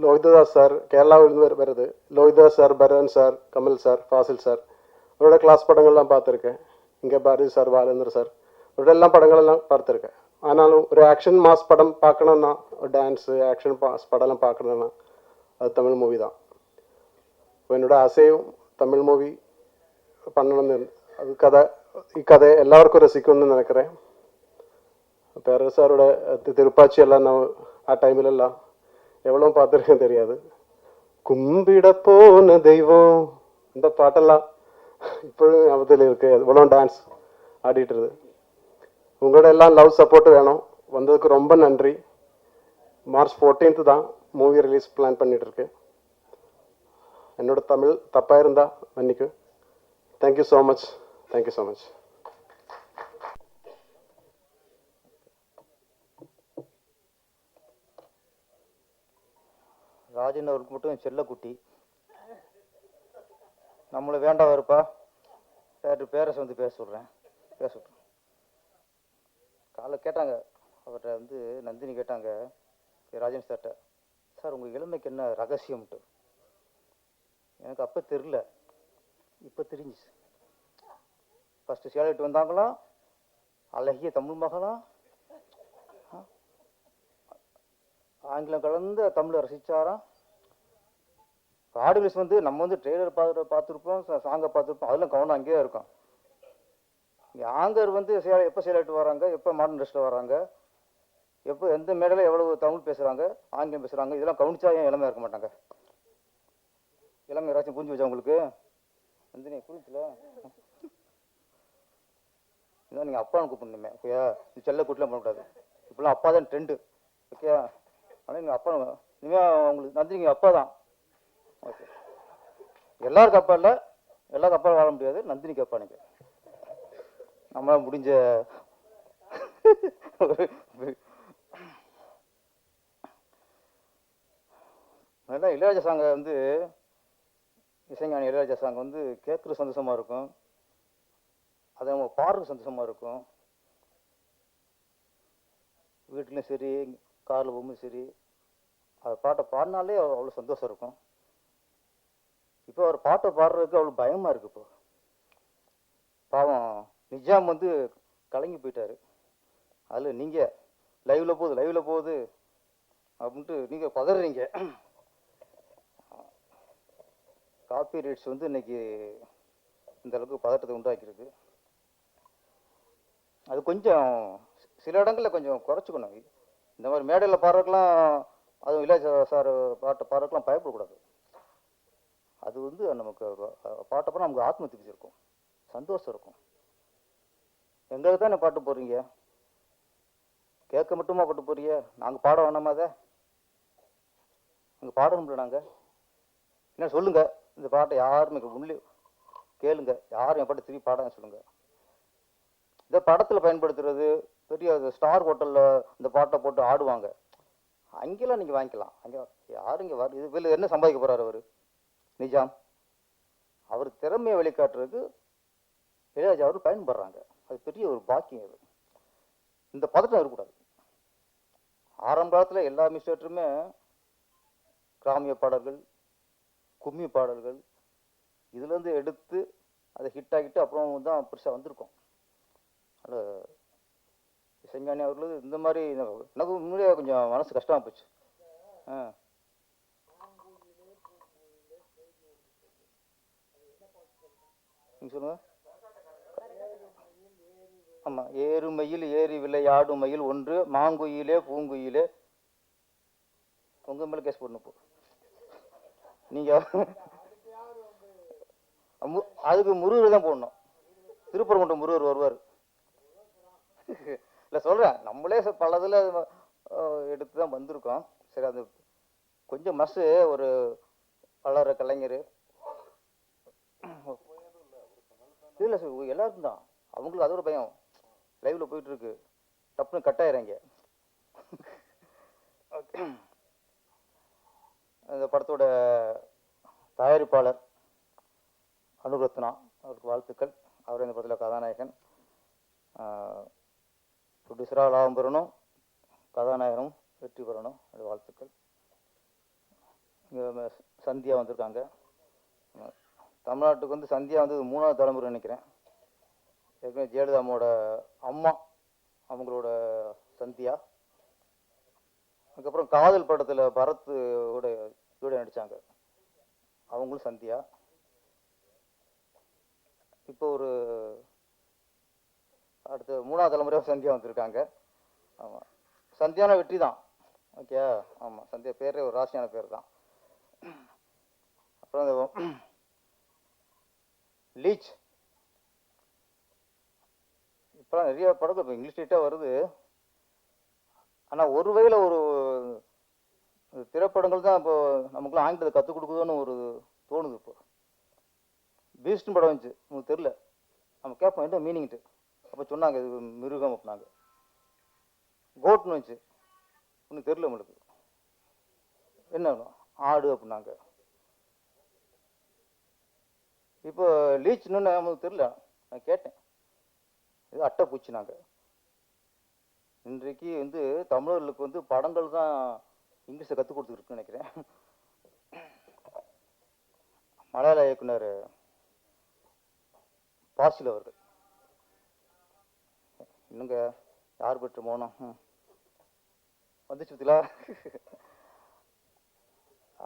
லோகிதாஸ் சார், கேரளாவிலிருந்து வருது, Lohithadas sir, Bharathan sir, Kamal sir, Fazil sir, அவரோட கிளாஸ் படங்கள்லாம் பார்த்துருக்கேன். இங்கே பாரதி சார், பாலேந்திர சார், அவரோட எல்லாம் படங்களெல்லாம் பார்த்துருக்கேன். ஆனாலும் ஒரு ஆக்ஷன் மாஸ் படம் பார்க்கணுன்னா, ஒரு டான்ஸு ஆக்ஷன் மாஸ் படம்லாம் பார்க்கணுன்னா அது தமிழ் மூவி தான். இப்போ என்னோட ஆசையும் தமிழ் மூவி பண்ணணும்னு, அது கதை எல்லாருக்கும் ரசிக்கும்னு நினைக்கிறேன். பேரரசு சாரோட திருப்பாச்சி எல்லாம் நான் ஆ டைமிலெல்லாம் எவ்வளோ பார்த்துருக்கேன் தெரியாது. கும்பிட போன தெய்வம் இந்த பாட்டெல்லாம் இப்பொழுதும் ஞாபகத்தில் இருக்கு. இவ்வளோ டான்ஸ் ஆடிட்டுருது. உங்களோட எல்லாம் லவ் சப்போர்ட் வேணும். வந்ததுக்கு ரொம்ப நன்றி. மார்ச் 14th தான் மூவி ரிலீஸ் பிளான் பண்ணிட்டு இருக்கு. என்னோட தமிழ் தப்பாக இருந்தால் மன்னிக்கு. Thank you so much. Thank you so much. Rajan அவருக்கு மட்டும் என் செல்லக்குட்டி. நம்மளை வேண்டாம் இருப்பா. பேரஸ் வந்து பேச சொல்கிறேன். காலைல கேட்டாங்க அவர்கிட்ட வந்து நந்தினி கேட்டாங்க ராஜன் சார்கிட்ட, சார் உங்கள் இளமைக்கு என்ன ரகசியம்ட்டு. எனக்கு அப்போ தெரில, இப்போ தெரிஞ்சிச்சு. ஃபஸ்ட்டு சேலைட்டு வந்தாங்களாம், அழகிய தமிழ் மகளாம், ஆங்கிலம் கலந்த தமிழை ரசித்தாராம். ஆடியன்ஸ் வந்து நம்ம வந்து ட்ரெய்லர் பார்த்துருப்போம், சாங்கை பார்த்துருப்போம், அதெல்லாம் கவனம் அங்கேயே இருக்கும். இங்கே ஆங்கர் வந்து எப்போ சேலைட்டு வராங்க, எப்போ மாடர்ன் ட்ரெஸ்ஸில் வராங்க, எப்போ எந்த மேடையில் எவ்வளவு தமிழ் பேசுகிறாங்க, ஆங்கிலம் பேசுகிறாங்க, இதெல்லாம் கவனிச்சா ஏன் இளமையாக இருக்க மாட்டாங்க? இளமை யாராச்சும் புரிஞ்சு வச்சா உங்களுக்கு? நந்தினி புரிஞ்சுல? இதான் நீங்கள் அப்பான்னு கூப்பிடணுமே. ஓகேயா? இது செல்ல கூட்டலாம் பண்ணக்கூடாது. இப்பெல்லாம் அப்பா தான் ட்ரெண்டு. ஓகேயா? ஆனால் நீங்கள் அப்பா, இனிமேல் உங்களுக்கு நந்தினி அப்பா தான். ஓகே, எல்லாருக்கும் அப்பா இல்லை, எல்லாருக்கும் அப்பா வாழ முடியாது. நந்தினிக்கு அப்பா நீங்கள். நம்மளால முடிஞ்ச நல்லா இளையராஜா சாங்கை வந்து, இசைஞானி இளையராஜா சாங் வந்து கேட்குற சந்தோஷமாக இருக்கும், அதை நம்ம பாடுறது சந்தோஷமாக இருக்கும். வீட்லேயும் சரி, காரில் போகும்போது சரி, அது பாட்டை பாடினாலே அவ்வளோ சந்தோஷம் இருக்கும். இப்போ அவர் பாட்டை பாடுறதுக்கு அவ்வளோ பயமாக இருக்குது. இப்போ பாவம் நிஜாம் வந்து கலங்கி போயிட்டாரு. அதில் நீங்கள் லைவில் போகுது அப்படின்ட்டு நீங்கள் பதறீங்க. காப்பி ரைட்ஸ் வந்து இன்னைக்கு இந்த அளவுக்கு பதட்டத்தை உண்டாக்கியிருக்கு. அது கொஞ்சம் சில இடங்களில் கொஞ்சம் குறைச்சிக்கணும். இந்த மாதிரி மேடையில் பாடுறதுக்கெலாம், அதுவும் இளையராஜா சார் பாட்டை பாடுறதுக்கெலாம் பயப்படக்கூடாது. அது வந்து நமக்கு பாட்டை போனால் நமக்கு ஆத்ம திருப்தி இருக்கும், சந்தோஷம் இருக்கும். எங்களுக்கு தானே பாட்டு போடுறீங்க, கேட்க மட்டுமா பாட்டு போடுறீங்க? நாங்கள் பாட வேணாமா? அதை நாங்கள் பாடணும்ல. நாங்கள் என்ன சொல்லுங்கள், இந்த பாட்டை யாருமே உண்மையிலே கேளுங்க, யாரும் என் பாட்டை திருப்பி பாடான்னு சொல்லுங்கள். இந்த படத்தில் பயன்படுத்துறது பெரிய ஸ்டார் ஹோட்டலில் இந்த பாட்டை போட்டு ஆடுவாங்க, அங்கெல்லாம் நீங்கள் வாங்கிக்கலாம். அங்கே யாரும் இங்கே இது வெளில என்ன சம்பாதிக்க போகிறார் அவர்? நிஜாம் அவர் திறமையை வெளிக்காட்டுறதுக்கு இளையராஜா அவர் பயன்படுறாங்க. அது பெரிய ஒரு பாக்கியம். அது இந்த பதட்டம் இருக்கக்கூடாது. ஆரம்ப காலத்தில் எல்லா மிஸ்டேட்டருமே கிராமிய பாடல்கள், கும்மி பாடல்கள், இதுலேருந்து எடுத்து அதை ஹிட் ஆகிட்டு அப்புறம் தான் பெருசாக வந்திருக்கோம். அதில் இசைஞானி அவர்கள் இந்த மாதிரி எனக்கு உண்மையிலே கொஞ்சம் மனசு கஷ்டமாக போச்சு. நீங்கள் சொல்லுங்கள். ஆமாம், ஏறுமையில் ஏறி விளையாடும் மயில் ஒன்று, மாங்குயிலே பூங்குயிலே. உங்கள் மேலே கேஸ் போடணும் இப்போ நீங்கள். அதுக்கு முருகர் தான் போடணும். திருப்பரங்குன்றம் முருகர் வருவார். இல்லை சொல்கிறேன், நம்மளே பல இதில் எடுத்து தான் வந்திருக்கோம். சரி, அது கொஞ்சம் மஸ்ஸு ஒரு வளர கலைஞர் இல்லை சார், எல்லாருக்கும் தான். அவங்களுக்கு அது ஒரு பயம். லைவில் போயிட்டுருக்கு, டப்புன்னு கட் ஆயிடுறாங்க. இந்த படத்தோட தயாரிப்பாளர் அனுரத்னா அவருக்கு வாழ்த்துக்கள். அவர் இந்த படத்தில் கதாநாயகன். ப்ரொடியூசராக லாபம் பெறணும், கதாநாயகனும் வெற்றி பெறணும், அது வாழ்த்துக்கள். இங்கே சந்தியா வந்திருக்காங்க. தமிழ்நாட்டுக்கு வந்து சந்தியா வந்து 3வது தலைமுறை நினைக்கிறேன். ஏற்கனவே ஜெயலலிதாவோட அம்மா அவங்களோட சந்தியா. அதுக்கப்புறம் காதல் படத்தில் பரத்தோட நடித்தாங்க, அவங்களும் சந்தியா. இப்போ ஒரு அடுத்த 3வது தலைமுறையாக சந்தியா வந்திருக்காங்க. ஆமாம், சந்தியான வெற்றி தான். ஓகே, ஆமாம், சந்தியா பேரே ஒரு ராசியான பேர் தான். அப்புறம் இந்த லீச் இப்போலாம் நிறைய படம் இப்போ இங்கிலீஷ் ஸ்டேட்டாக வருது. ஆனால் ஒரு வகையில் ஒரு திரைப்படங்கள் தான் இப்போ நமக்குலாம் ஆங்கிலத்தை கற்றுக் கொடுக்குதுன்னு ஒரு தோணுது. இப்போ பீஸ்ட்னு படம் வந்துச்சு, உங்களுக்கு தெரில, நம்ம கேட்போம் என்ன மீனிங்ட்டு. அப்போ சொன்னாங்க இது மிருகம் அப்படின்னாங்க. கோட்னு வந்துச்சு, ஒன்றும் தெரில உங்களுக்கு என்ன ஆடு அப்படின்னாங்க. இப்போ லீச்னு நமக்கு தெரில, நான் கேட்டேன் இது அட்டை பூச்சினாங்க. இன்றைக்கு வந்து தமிழர்களுக்கு வந்து படங்கள் தான் இங்கிலீஷை கற்றுக் கொடுத்துருக்குன்னு நினைக்கிறேன். மலையாள இயக்குனர் பாசில் அவர்கள், இன்னுங்க யார் பெற்ற மோனம் வந்துச்சு பத்திலா.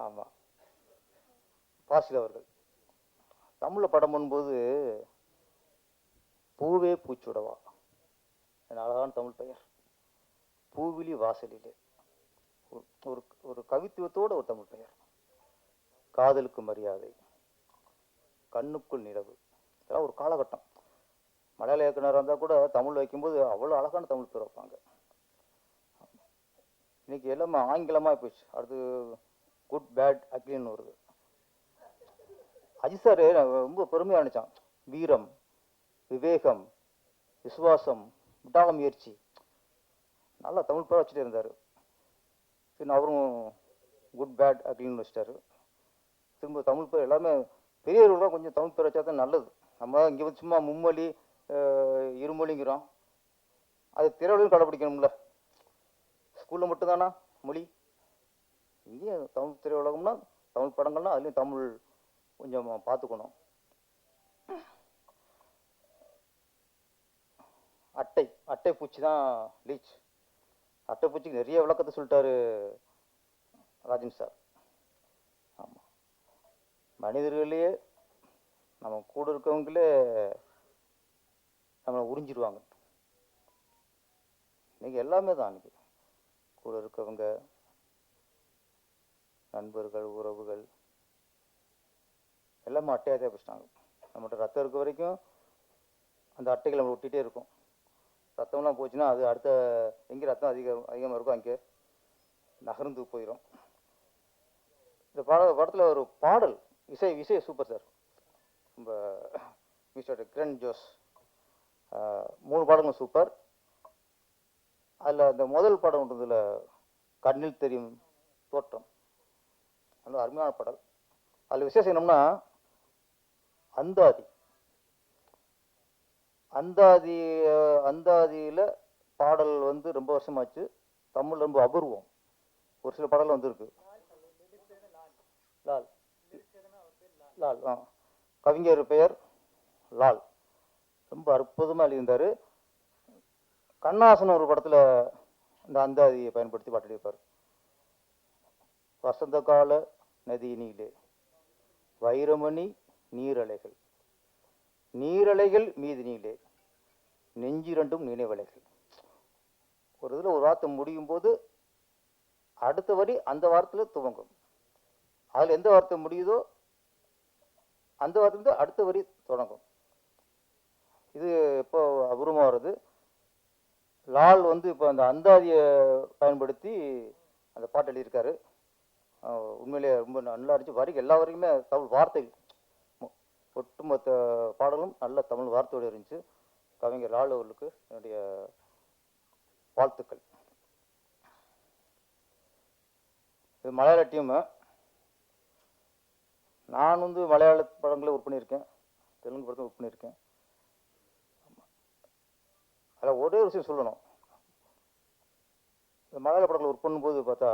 ஆமாம், பாசில் அவர்கள் தமிழில் படம் பண்ணும்போது பூவே பூச்சுடவா, என் அழகான தமிழ் பெயர், பூவிலி வாசலிலே, ஒரு ஒரு கவித்துவத்தோட ஒரு தமிழ் பெயர், காதலுக்கு மரியாதை, கண்ணுக்குள் நிலவு, இதெல்லாம் ஒரு காலகட்டம். மலையாள இயக்குனராக இருந்தால் கூட தமிழ் வைக்கும்போது அவ்வளோ அழகான தமிழ் பேர் வைப்பாங்க. இன்னைக்கு எல்லாமே ஆங்கிலமாக போயிடுச்சு. அடுத்து குட் பேட் அக்லின்னு வருது. அஜித் சார் ரொம்ப பெருமையாக நினைச்சான், வீரம், விவேகம், விசுவாசம், விடாத முயற்சி, நல்லா தமிழ் பேர் வச்சுட்டு இருந்தார். சரி, அவரும் குட் பேட் அக்லின்னு வச்சிட்டாரு. திரும்ப தமிழ் பேர் எல்லாமே பெரியவர்களாக கொஞ்சம் தமிழ் பேர் வச்சா தான் நல்லது. நம்ம இங்கே வந்து சும்மா மும்மொழி இருமொழிங்கிறோம், அது திரையுலகம் கடைப்பிடிக்கணும்ல. ஸ்கூலில் மட்டும்தானா மொழி, இங்கேயும் தமிழ் திரையுலகம்னா தமிழ் படங்கள்னா அதுலேயும் தமிழ் கொஞ்சம் பார்த்துக்கணும். அட்டை பூச்சி தான் லீச். அட்டை பூச்சிக்கு நிறைய விளக்கத்தை சொல்லிட்டாரு ராஜன் சார். ஆமாம், மனிதர்களையே நம்ம கூட இருக்கவங்களே நம்மளை உறிஞ்சிடுவாங்க. இன்னைக்கு எல்லாமே தான், இன்னைக்கு கூட இருக்கவங்க, நண்பர்கள், உறவுகள் எல்லாமே அட்டையாக தான் பேசிட்டாங்க. நம்மகிட்ட ரத்தம் இருக்க வரைக்கும் அந்த அட்டைகள் நம்ம ஒட்டிகிட்டே இருக்கும். ரத்தம்லாம் போச்சுன்னா அது அடுத்த எங்கே ரத்தம் அதிகமாக இருக்கும் அங்கே நகர்ந்து போயிடும். இந்த படத்தில் ஒரு பாடல், இசை சூப்பர் சார். நம்ம மிஸ்டர் கிரண் ஜோஸ் 3 பாடங்களும் சூப்பர். அதில் அந்த முதல் படம் ஒன்றதுல கண்ணில் தெரியும் தோற்றம், நல்ல அருமையான பாடல். அதில் விசேஷம் என்னம்னா அந்தாதியில் பாடல் வந்து ரொம்ப வருஷமாச்சு. தமிழ் ரொம்ப அபூர்வம். ஒரு சில பாடல் வந்துருக்கு. லால் லால் கவிஞர் பெயர் லால், ரொம்ப அற்புதமாக எழுதியிருந்தார். கண்ணாசன் ஒரு படத்தில் இந்த அந்தாதியை பயன்படுத்தி பாட்டு எழுதியிருப்பார். வசந்த கால நதியினிலே வைரமணி நீரலைகள், நீரலைகள் மீதினிலே நெஞ்சிரண்டும் நினைவலைகள். ஒரு இதில் ஒரு வார்த்தை முடியும் போது அடுத்த வரி அந்த வார்த்தையில் துவங்கும். அதில் எந்த வார்த்தை முடியுதோ அந்த வார்த்தையிலிருந்து அடுத்த வரி தொடங்கும். இது இப்போ அபூர்வமாக வருது. லால் வந்து இப்போ அந்த அந்தாதியை பயன்படுத்தி அந்த பாட்டு எழுதியிருக்காரு. உண்மையிலே ரொம்ப நல்லா இருந்துச்சு. வரைக்கும் எல்லா வரைக்குமே தமிழ் வார்த்தைகள், ஒட்டுமொத்த பாடலும் நல்ல தமிழ் வார்த்தையோடு இருந்துச்சு. கவிஞர் லால் அவர்களுக்கு என்னுடைய வாழ்த்துக்கள். இது மலையாள டீமு. நான் வந்து மலையாள படங்களை ஒர்க் பண்ணியிருக்கேன், தெலுங்கு படத்தை ஒர்க் பண்ணியிருக்கேன். அதில் ஒரே ஒரு விஷயம் சொல்லணும். இந்த மலையாள படத்தில் ஒர்க் பண்ணும்போது பார்த்தா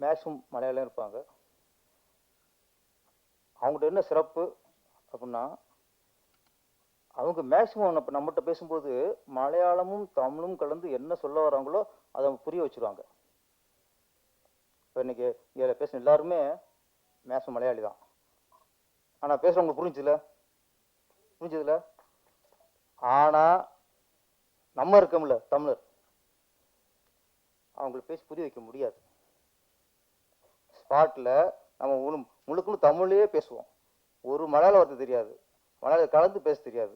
மேக்ஸிமம் மலையாளம் இருப்பாங்க. அவங்கள்ட்ட என்ன சிறப்பு அப்படின்னா, அவங்க மேக்ஸிமம் இப்போ நம்மகிட்ட பேசும்போது மலையாளமும் தமிழும் கலந்து என்ன சொல்ல வராங்களோ அதை புரிய வச்சுருவாங்க. இப்போ இன்னைக்கு இதில் பேசுன எல்லாருமே மேக்ஸிமம் மலையாளி தான். ஆனால் பேசுகிறவங்க புரிஞ்சதில்ல. ஆனால் நம்ம இருக்கோம்ல தமிழர், அவங்களுக்கு பேசி புரிய வைக்க முடியாது. ஸ்பாட்டில் நம்ம முழுக்க தமிழ்லேயே பேசுவோம். ஒரு மலையாள வார்த்தை தெரியாது, மலையாளம் கலந்து பேச தெரியாது.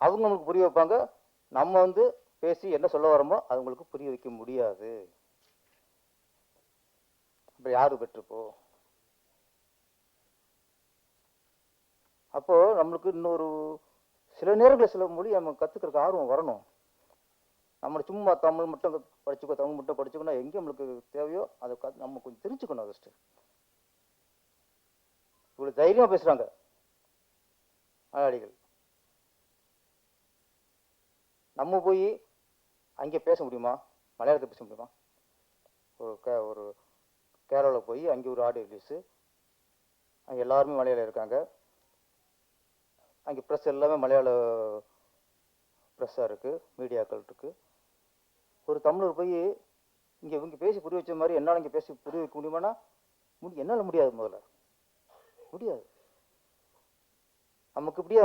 அவங்க நமக்கு புரிய வைப்பாங்க, நம்ம வந்து பேசி என்ன சொல்ல வரோமோ அது உங்களுக்கு புரிய வைக்க முடியாது. அப்ப யாரு பெற்றுப்போ? அப்போ நம்மளுக்கு இன்னொரு சில நேரங்களில் சில மொழி நம்ம கத்துக்கிறதுக்கு ஆர்வம் வரணும். நம்ம சும்மா தமிழ் மட்டும் படிச்சுக்கோ, தமிழ் மட்டும் படிச்சுக்கணும், எங்கே நம்மளுக்கு தேவையோ அதை நம்ம கொஞ்சம் தெரிஞ்சுக்கணும். ஃபஸ்ட்டு இவ்வளோ தைரியமாக பேசுகிறாங்க மலையாளிகள். நம்ம போய் அங்கே பேச முடியுமா? மலையாளத்தை பேச முடியுமா? ஒரு கேரளாவில் போய் அங்கே ஒரு ஆடியோ ரிலீஸு, அங்கே எல்லாருமே மலையாளம் இருக்காங்க, அங்கே ப்ரெஸ் எல்லாமே மலையாள ப்ரெஸ்ஸாக இருக்குது, மீடியாக்கள் இருக்குது. ஒரு தமிழர் போய் இங்கே இவங்க பேசி புரிய வச்ச மாதிரி என்னால் இங்கே பேசி புரிய வைக்க முடியுமானா என்னால் முடியாது. முதல்ல முடியாது. நமக்கு இப்படியே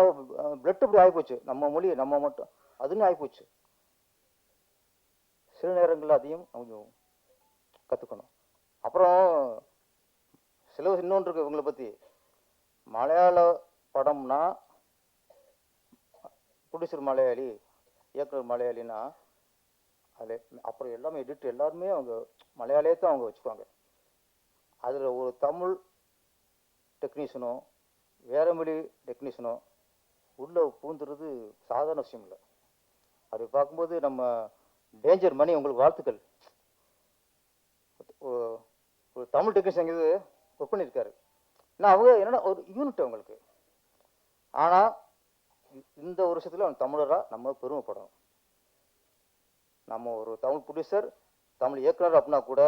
பிளட் இப்படி ஆகிப்போச்சு, நம்ம மொழி நம்ம மட்டும் அதுன்னு ஆகிப்போச்சு. சில நேரங்களில் அதையும் கொஞ்சம் கற்றுக்கணும். அப்புறம் சில இன்னொன்று இருக்கு இவங்களை பற்றி. மலையாள படம்னா ப்ரொடியூசர் மலையாளி, இயக்குனர் மலையாளினா அது அப்புறம் எல்லாமே எடிட்டர் எல்லாருமே அவங்க மலையாளியே தான் அவங்க வச்சுக்குவாங்க. அதில் ஒரு தமிழ் டெக்னீஷியனோ வேற மொழி டெக்னீஷியனோ உள்ளே பூந்துறது சாதாரண விஷயம் இல்லை. அப்படி பார்க்கும்போது நம்ம டேஞ்சர் மணி உங்களுக்கு வாழ்த்துக்கள். ஒரு தமிழ் டெக்னீஷியன் இது ஒர்க் பண்ணியிருக்காரு. ஏன்னா அவங்க என்னென்னா ஒரு யூனிட் அவங்களுக்கு. ஆனால் இந்த ஒரு விஷயத்தில் அவன் தமிழராக நம்ம பெருமைப்படணும். நம்ம ஒரு தமிழ் ப்ரொடியூசர், தமிழ் இயக்குனர் அப்படின்னா கூட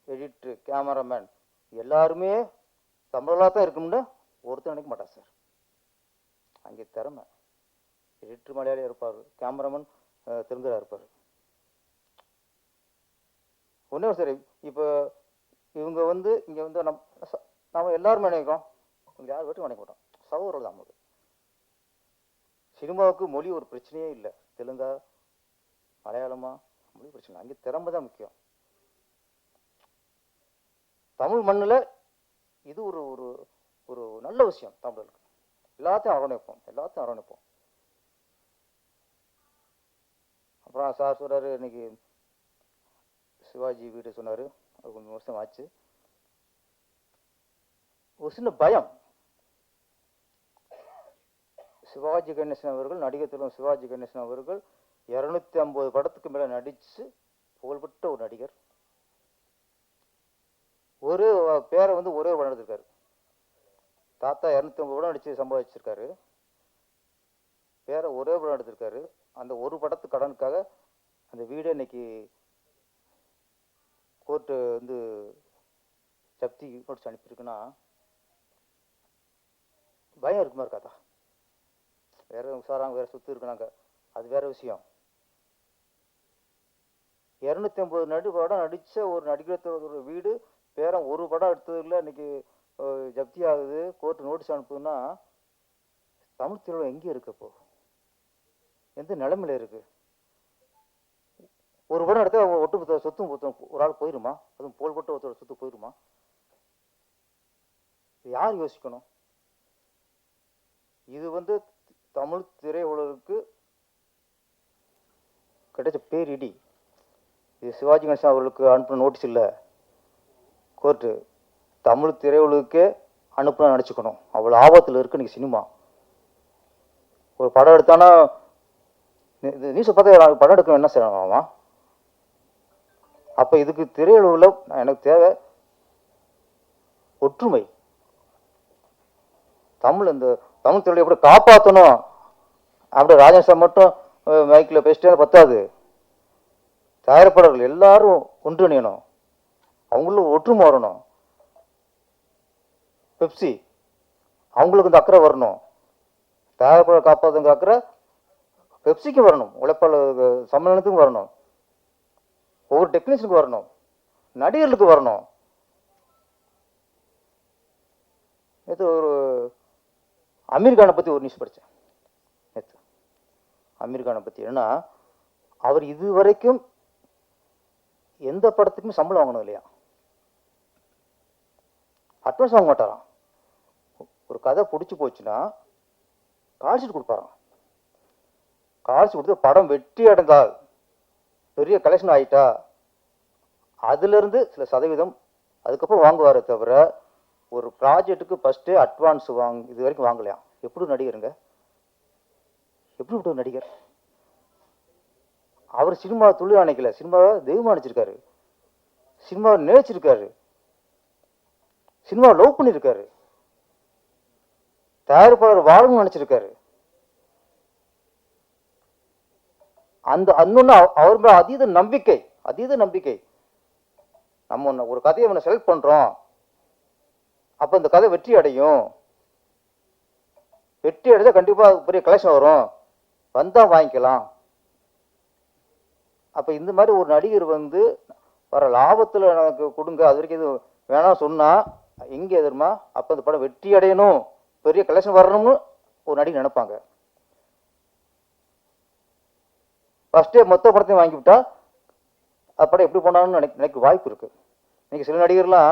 எடிட்ரு, கேமராமேன் எல்லாருமே தமிழராக தான் இருக்கணும்னு ஒருத்தர் நினைக்க மாட்டான் சார். அங்கே திறமை எடிட்ரு மலையாளியாக இருப்பார், கேமராமேன் தெலுங்கராக இருப்பார். ஒன்றே ஒரு சரி, இப்போ இவங்க வந்து இங்கே வந்து நம்ம எல்லாருமே நினைக்கிறோம், இங்கே யார் வீட்டும் நினைக்க மாட்டோம், சகோதரர்கள் தான் நமக்கு. சினிமாவுக்கு மொழி ஒரு பிரச்சனையே இல்லை. தெலுங்கா மலையாளமா மொழி பிரச்சனை, அங்கே திறமை தான் முக்கியம். தமிழ் மண்ணில் இது ஒரு ஒரு ஒரு நல்ல விஷயம். தமிழர்களுக்கு எல்லாத்தையும் அரவணைப்போம், எல்லாத்தையும் அரவணைப்போம். அப்புறம் சார் சொல்கிறாரு, இன்னைக்கு சிவாஜி வீடு சொன்னார், அது கொஞ்சம் வருஷம் ஆச்சு. ஒரு சின்ன பயம். சிவாஜி கணேசன் அவர்கள், நடிகர் திலகம் சிவாஜி கணேசன் அவர்கள் 250 படத்துக்கு மேலே நடித்து புகழ்பெற்ற ஒரு நடிகர். ஒரு பேரை வந்து ஒரே படம் எடுத்திருக்காரு. தாத்தா 250 படம் நடித்து சம்பாதிச்சிருக்காரு. பேரை ஒரே படம் எடுத்திருக்காரு. அந்த ஒரு படத்து கடனுக்காக அந்த வீடே இன்னைக்கு கோர்ட்டு வந்து ஜப்தி நோட்டீஸ் அனுப்பியிருக்குன்னா பயம் இருக்குமா இருக்காதா? வேற விசாராங்க, வேற சொத்து இருக்குனாங்க, அது வேற விஷயம். 250 படம் நடித்த ஒரு நடிகர் வீடு பேரன் ஒரு படம் எடுத்ததில்லை இன்னைக்கு ஜப்தி ஆகுது, கோர்ட்டு நோட்டீஸ் அனுப்புதுன்னா தமிழ் திருவிழா எங்கே இருக்கப்போ? எந்த நிலைமையில இருக்கு? ஒரு படம் எடுத்தா ஒட்டு சொத்தும் ஒரு ஆள் போயிருமா? அதுவும் புகழ்பெற்ற ஒருத்தரோட சொத்து போயிருமா? யார் யோசிக்கணும்? இது வந்து தமிழ் திரையுலகுக்கு கிடைச்ச பேரிடி. இது சிவாஜி கணேசன் அவர்களுக்கு அனுப்பின நோட்டீஸ் இல்லை, கோர்ட்டு தமிழ் திரையுலகுக்கே அனுப்புன நினச்சிக்கணும். அவ்வளோ ஆபத்தில் இருக்கு இன்னைக்கு சினிமா. ஒரு படம் எடுத்தானா நியூஸை பார்த்தா படம் எடுக்கணும் என்ன செய்யணுமா? அப்போ இதுக்கு திரையுலகில் எனக்கு தேவை ஒற்றுமை. இந்த தமிழ் திரையை எப்படி காப்பாற்றணும்? அப்படி ராஜன் சார் மட்டும் மைக்கில் பேசிட்டே பத்தாது. தயாரிப்பாளர்கள் எல்லாரும் ஒன்றிணையணும், அவங்களும் ஒற்றுமை வரணும். பெப்சி அவங்களுக்கு இந்த அக்கறை வரணும். தயாரிப்பாளர் காப்பாற்றுங்க அக்கறை பெப்சிக்கு வரணும், உழைப்பாளர் சம்மேளனத்துக்கும் வரணும், ஒவ்வொரு டெக்னீஷியனுக்கு வரணும், நடிகர்களுக்கு வரணும். நேற்று ஒரு அமீர் கானை பற்றி ஒரு நியூஸ் படித்தேன். நேற்று அமீர் கானை பற்றி என்னன்னா, அவர் இதுவரைக்கும் எந்த படத்துக்குமே சம்பளம் வாங்கணும் இல்லையா? அட்வான்ஸ் வாங்க மாட்டாராம். ஒரு கதை பிடிச்சி போச்சுன்னா கால்ஷீட் கொடுப்பாராம். கால்ஷீட் கொடுத்து படம் வெற்றி அடைந்தால் பெரிய கலெக்ஷன் ஆகிட்டா அதுலேருந்து சில சதவீதம் அதுக்கப்புறம் வாங்குவாரே தவிர ஒரு ப்ராஜெக்ட்டுக்கு ஃபஸ்ட்டு அட்வான்ஸ் இது வரைக்கும் வாங்கலையாம். எப்படி நடிகருங்க, எப்படி விட்டு நடிகர்? அவர் சினிமா துளி அணைக்கல, சினிமாவை தெய்வமாக நினச்சிருக்காரு, சினிமாவை நேசிச்சிருக்காரு, சினிமாவை லவ் பண்ணியிருக்காரு, தயாரிப்பாளர் வாழணும்னு நினச்சிருக்காரு. அந்த அன்னொன்று அவர் மேலே அதீத நம்பிக்கை. நம்ம ஒரு கதையை நம்ம செலக்ட் பண்ணுறோம், அப்போ இந்த கதை வெற்றி அடையும், வெற்றி அடைஞ்சால் கண்டிப்பாக பெரிய கலெக்ஷன் வரும், வந்தால் வாங்கிக்கலாம். அப்போ இந்த மாதிரி ஒரு நடிகர் வர லாபத்தில் எனக்கு கொடுங்க, அது வரைக்கும் இது வேணாம் சொன்னால் எங்கே எதிர்மா அப்போ இந்த படம் வெற்றி அடையணும், பெரிய கலெக்ஷன் வரணும்னு ஒரு நடிகர் நினைப்பாங்க. ஃபஸ்ட்டே மொத்த படத்தையும் வாங்கிவிட்டா படம் எப்படி போனாலும் நினைக்க வாய்ப்பு இருக்குது. இன்னைக்கு சில நடிகர்லாம்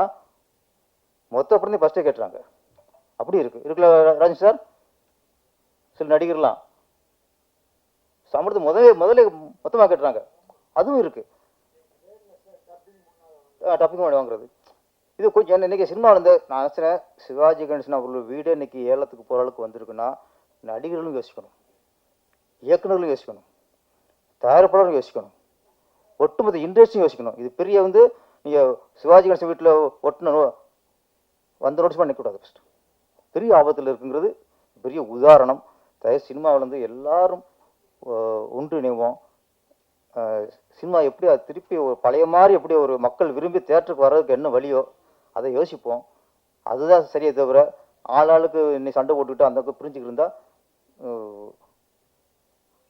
மொத்த படத்தையும் ஃபஸ்ட்டே கேட்டுறாங்க, அப்படி இருக்குல்ல ராஜன் சார்? சில நடிகர்லாம் சம்பளத்தை முதல்ல மொத்தமாக கேட்டுறாங்க, அதுவும் இருக்கு. டப்பிங் பண்ணி வாங்குறது இது கொஞ்சம் இன்னைக்கு சினிமா நான் நினச்சினேன் சிவாஜி கணேசன் அவர்கள் வீடே இன்னைக்கு ஏலத்துக்கு போகிற அளவுக்கு வந்திருக்குன்னா நடிகர்களும் யோசிக்கணும், இயக்குநர்களும் யோசிக்கணும், தயாரிப்பாளரும் யோசிக்கணும், ஒட்டுமொத்த இண்டஸ்ட்ரியும் யோசிக்கணும். இது பெரிய நீங்கள் சிவாஜி கணேசன் வீட்டில் ஒட்டணும் நோட்டீஸ் பண்ணிக்கூடாது. ஃபஸ்ட்டு பெரிய ஆபத்தில் இருக்குங்கிறது பெரிய உதாரணம். சினிமாவில் எல்லாரும் ஒன்றிணைவோம். சினிமா எப்படி அது திருப்பி ஒரு பழைய மாதிரி எப்படி ஒரு மக்கள் விரும்பி தேட்டருக்கு வர்றதுக்கு என்ன வழியோ அதை யோசிப்போம். அதுதான் சரியே தவிர ஆளாளுக்கு இன்னைக்கு சண்டை போட்டுக்கிட்டு அந்த புரிஞ்சுக்கிட்டு இருந்தால்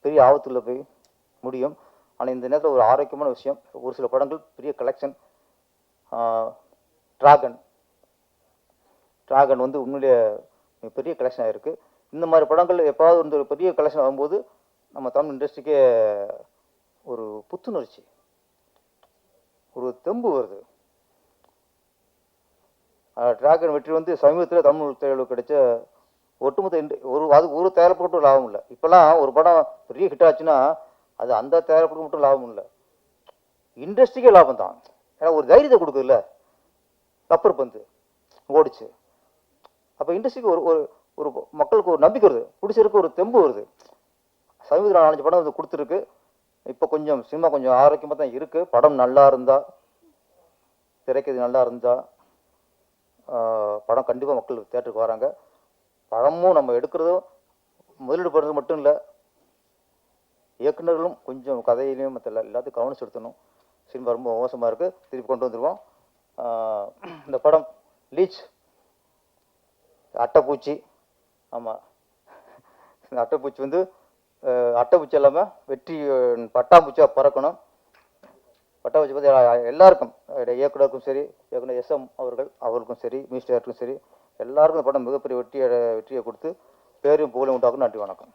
பெரிய ஆபத்தில் போய் முடியும். ஆனால் இந்த நேரத்தில் ஒரு ஆரோக்கியமான விஷயம், ஒரு சில படங்கள் பெரிய கலெக்ஷன். டிராகன் உண்மையிலேயே பெரிய கலெக்ஷன் ஆகிருக்கு. இந்த மாதிரி படங்கள் எப்பாவது ஒரு பெரிய கலெக்ஷன் ஆகும்போது நம்ம தமிழ் இண்டஸ்ட்ரிக்கே ஒரு புத்துணர்ச்சி, ஒரு தெம்பு வருது. டிராகன் வெற்றி சமீபத்தில் தமிழ் திரையுலகு கிடைச்ச ஒட்டுமொத்த ஒரு தயாரிப்பு மட்டும் லாபம் இல்லை. இப்போல்லாம் ஒரு படம் பெரிய ஹிட் ஆச்சுன்னா அது அந்த தயாரிப்புக்கு மட்டும் லாபம் இல்லை, இண்டஸ்ட்ரிக்கே லாபம் தான். ஏன்னா ஒரு தைரியத்தை கொடுக்குதுல்ல, கப்பர் பந்து ஓடிச்சு. அப்போ இண்டஸ்ட்ரிக்கு ஒரு ஒரு மக்களுக்கு ஒரு நம்பிக்கை வருது, பிடிச்சிருக்கு, ஒரு தெம்பு வருது. சமீபத்தில் 4-5 படம் கொடுத்துருக்கு. இப்போ கொஞ்சம் சினிமா கொஞ்சம் ஆரோக்கியமாக தான் இருக்குது. படம் நல்லா இருந்தால், திரைக்கது நல்லா இருந்தால் படம் கண்டிப்பாக மக்கள் தேட்டருக்கு வராங்க. படமும் நம்ம எடுக்கிறதும் முதலீடு பண்ணுறது மட்டும் இல்லை, இயக்குநர்களும் கொஞ்சம் கதையிலையும் மற்ற எல்லாத்தையும் கவனம் செலுத்தணும். சினிமா ரொம்ப மோசமாக இருக்குது, திருப்பி கொண்டு வந்துடுவோம். இந்த படம் லீச் அட்டைப்பூச்சி, ஆமாம், இந்த அட்டைப்பூச்சி அட்டைப்பூச்சி இல்லாமல் வெற்றி பட்டாம்பூச்சியாக பறக்கணும். பட்டாம்பூச்சி பற்றி எல்லாருக்கும், இயக்குனருக்கும் சரி, இயக்குனர் SM அவர்களுக்கும் சரி, மியூசிக் டைரக்டருக்கும் சரி, எல்லாருக்கும் இந்த படம் மிகப்பெரிய வெற்றியை கொடுத்து பேரையும் புகழையும் உண்டாக்கும். நன்றி, வணக்கம்.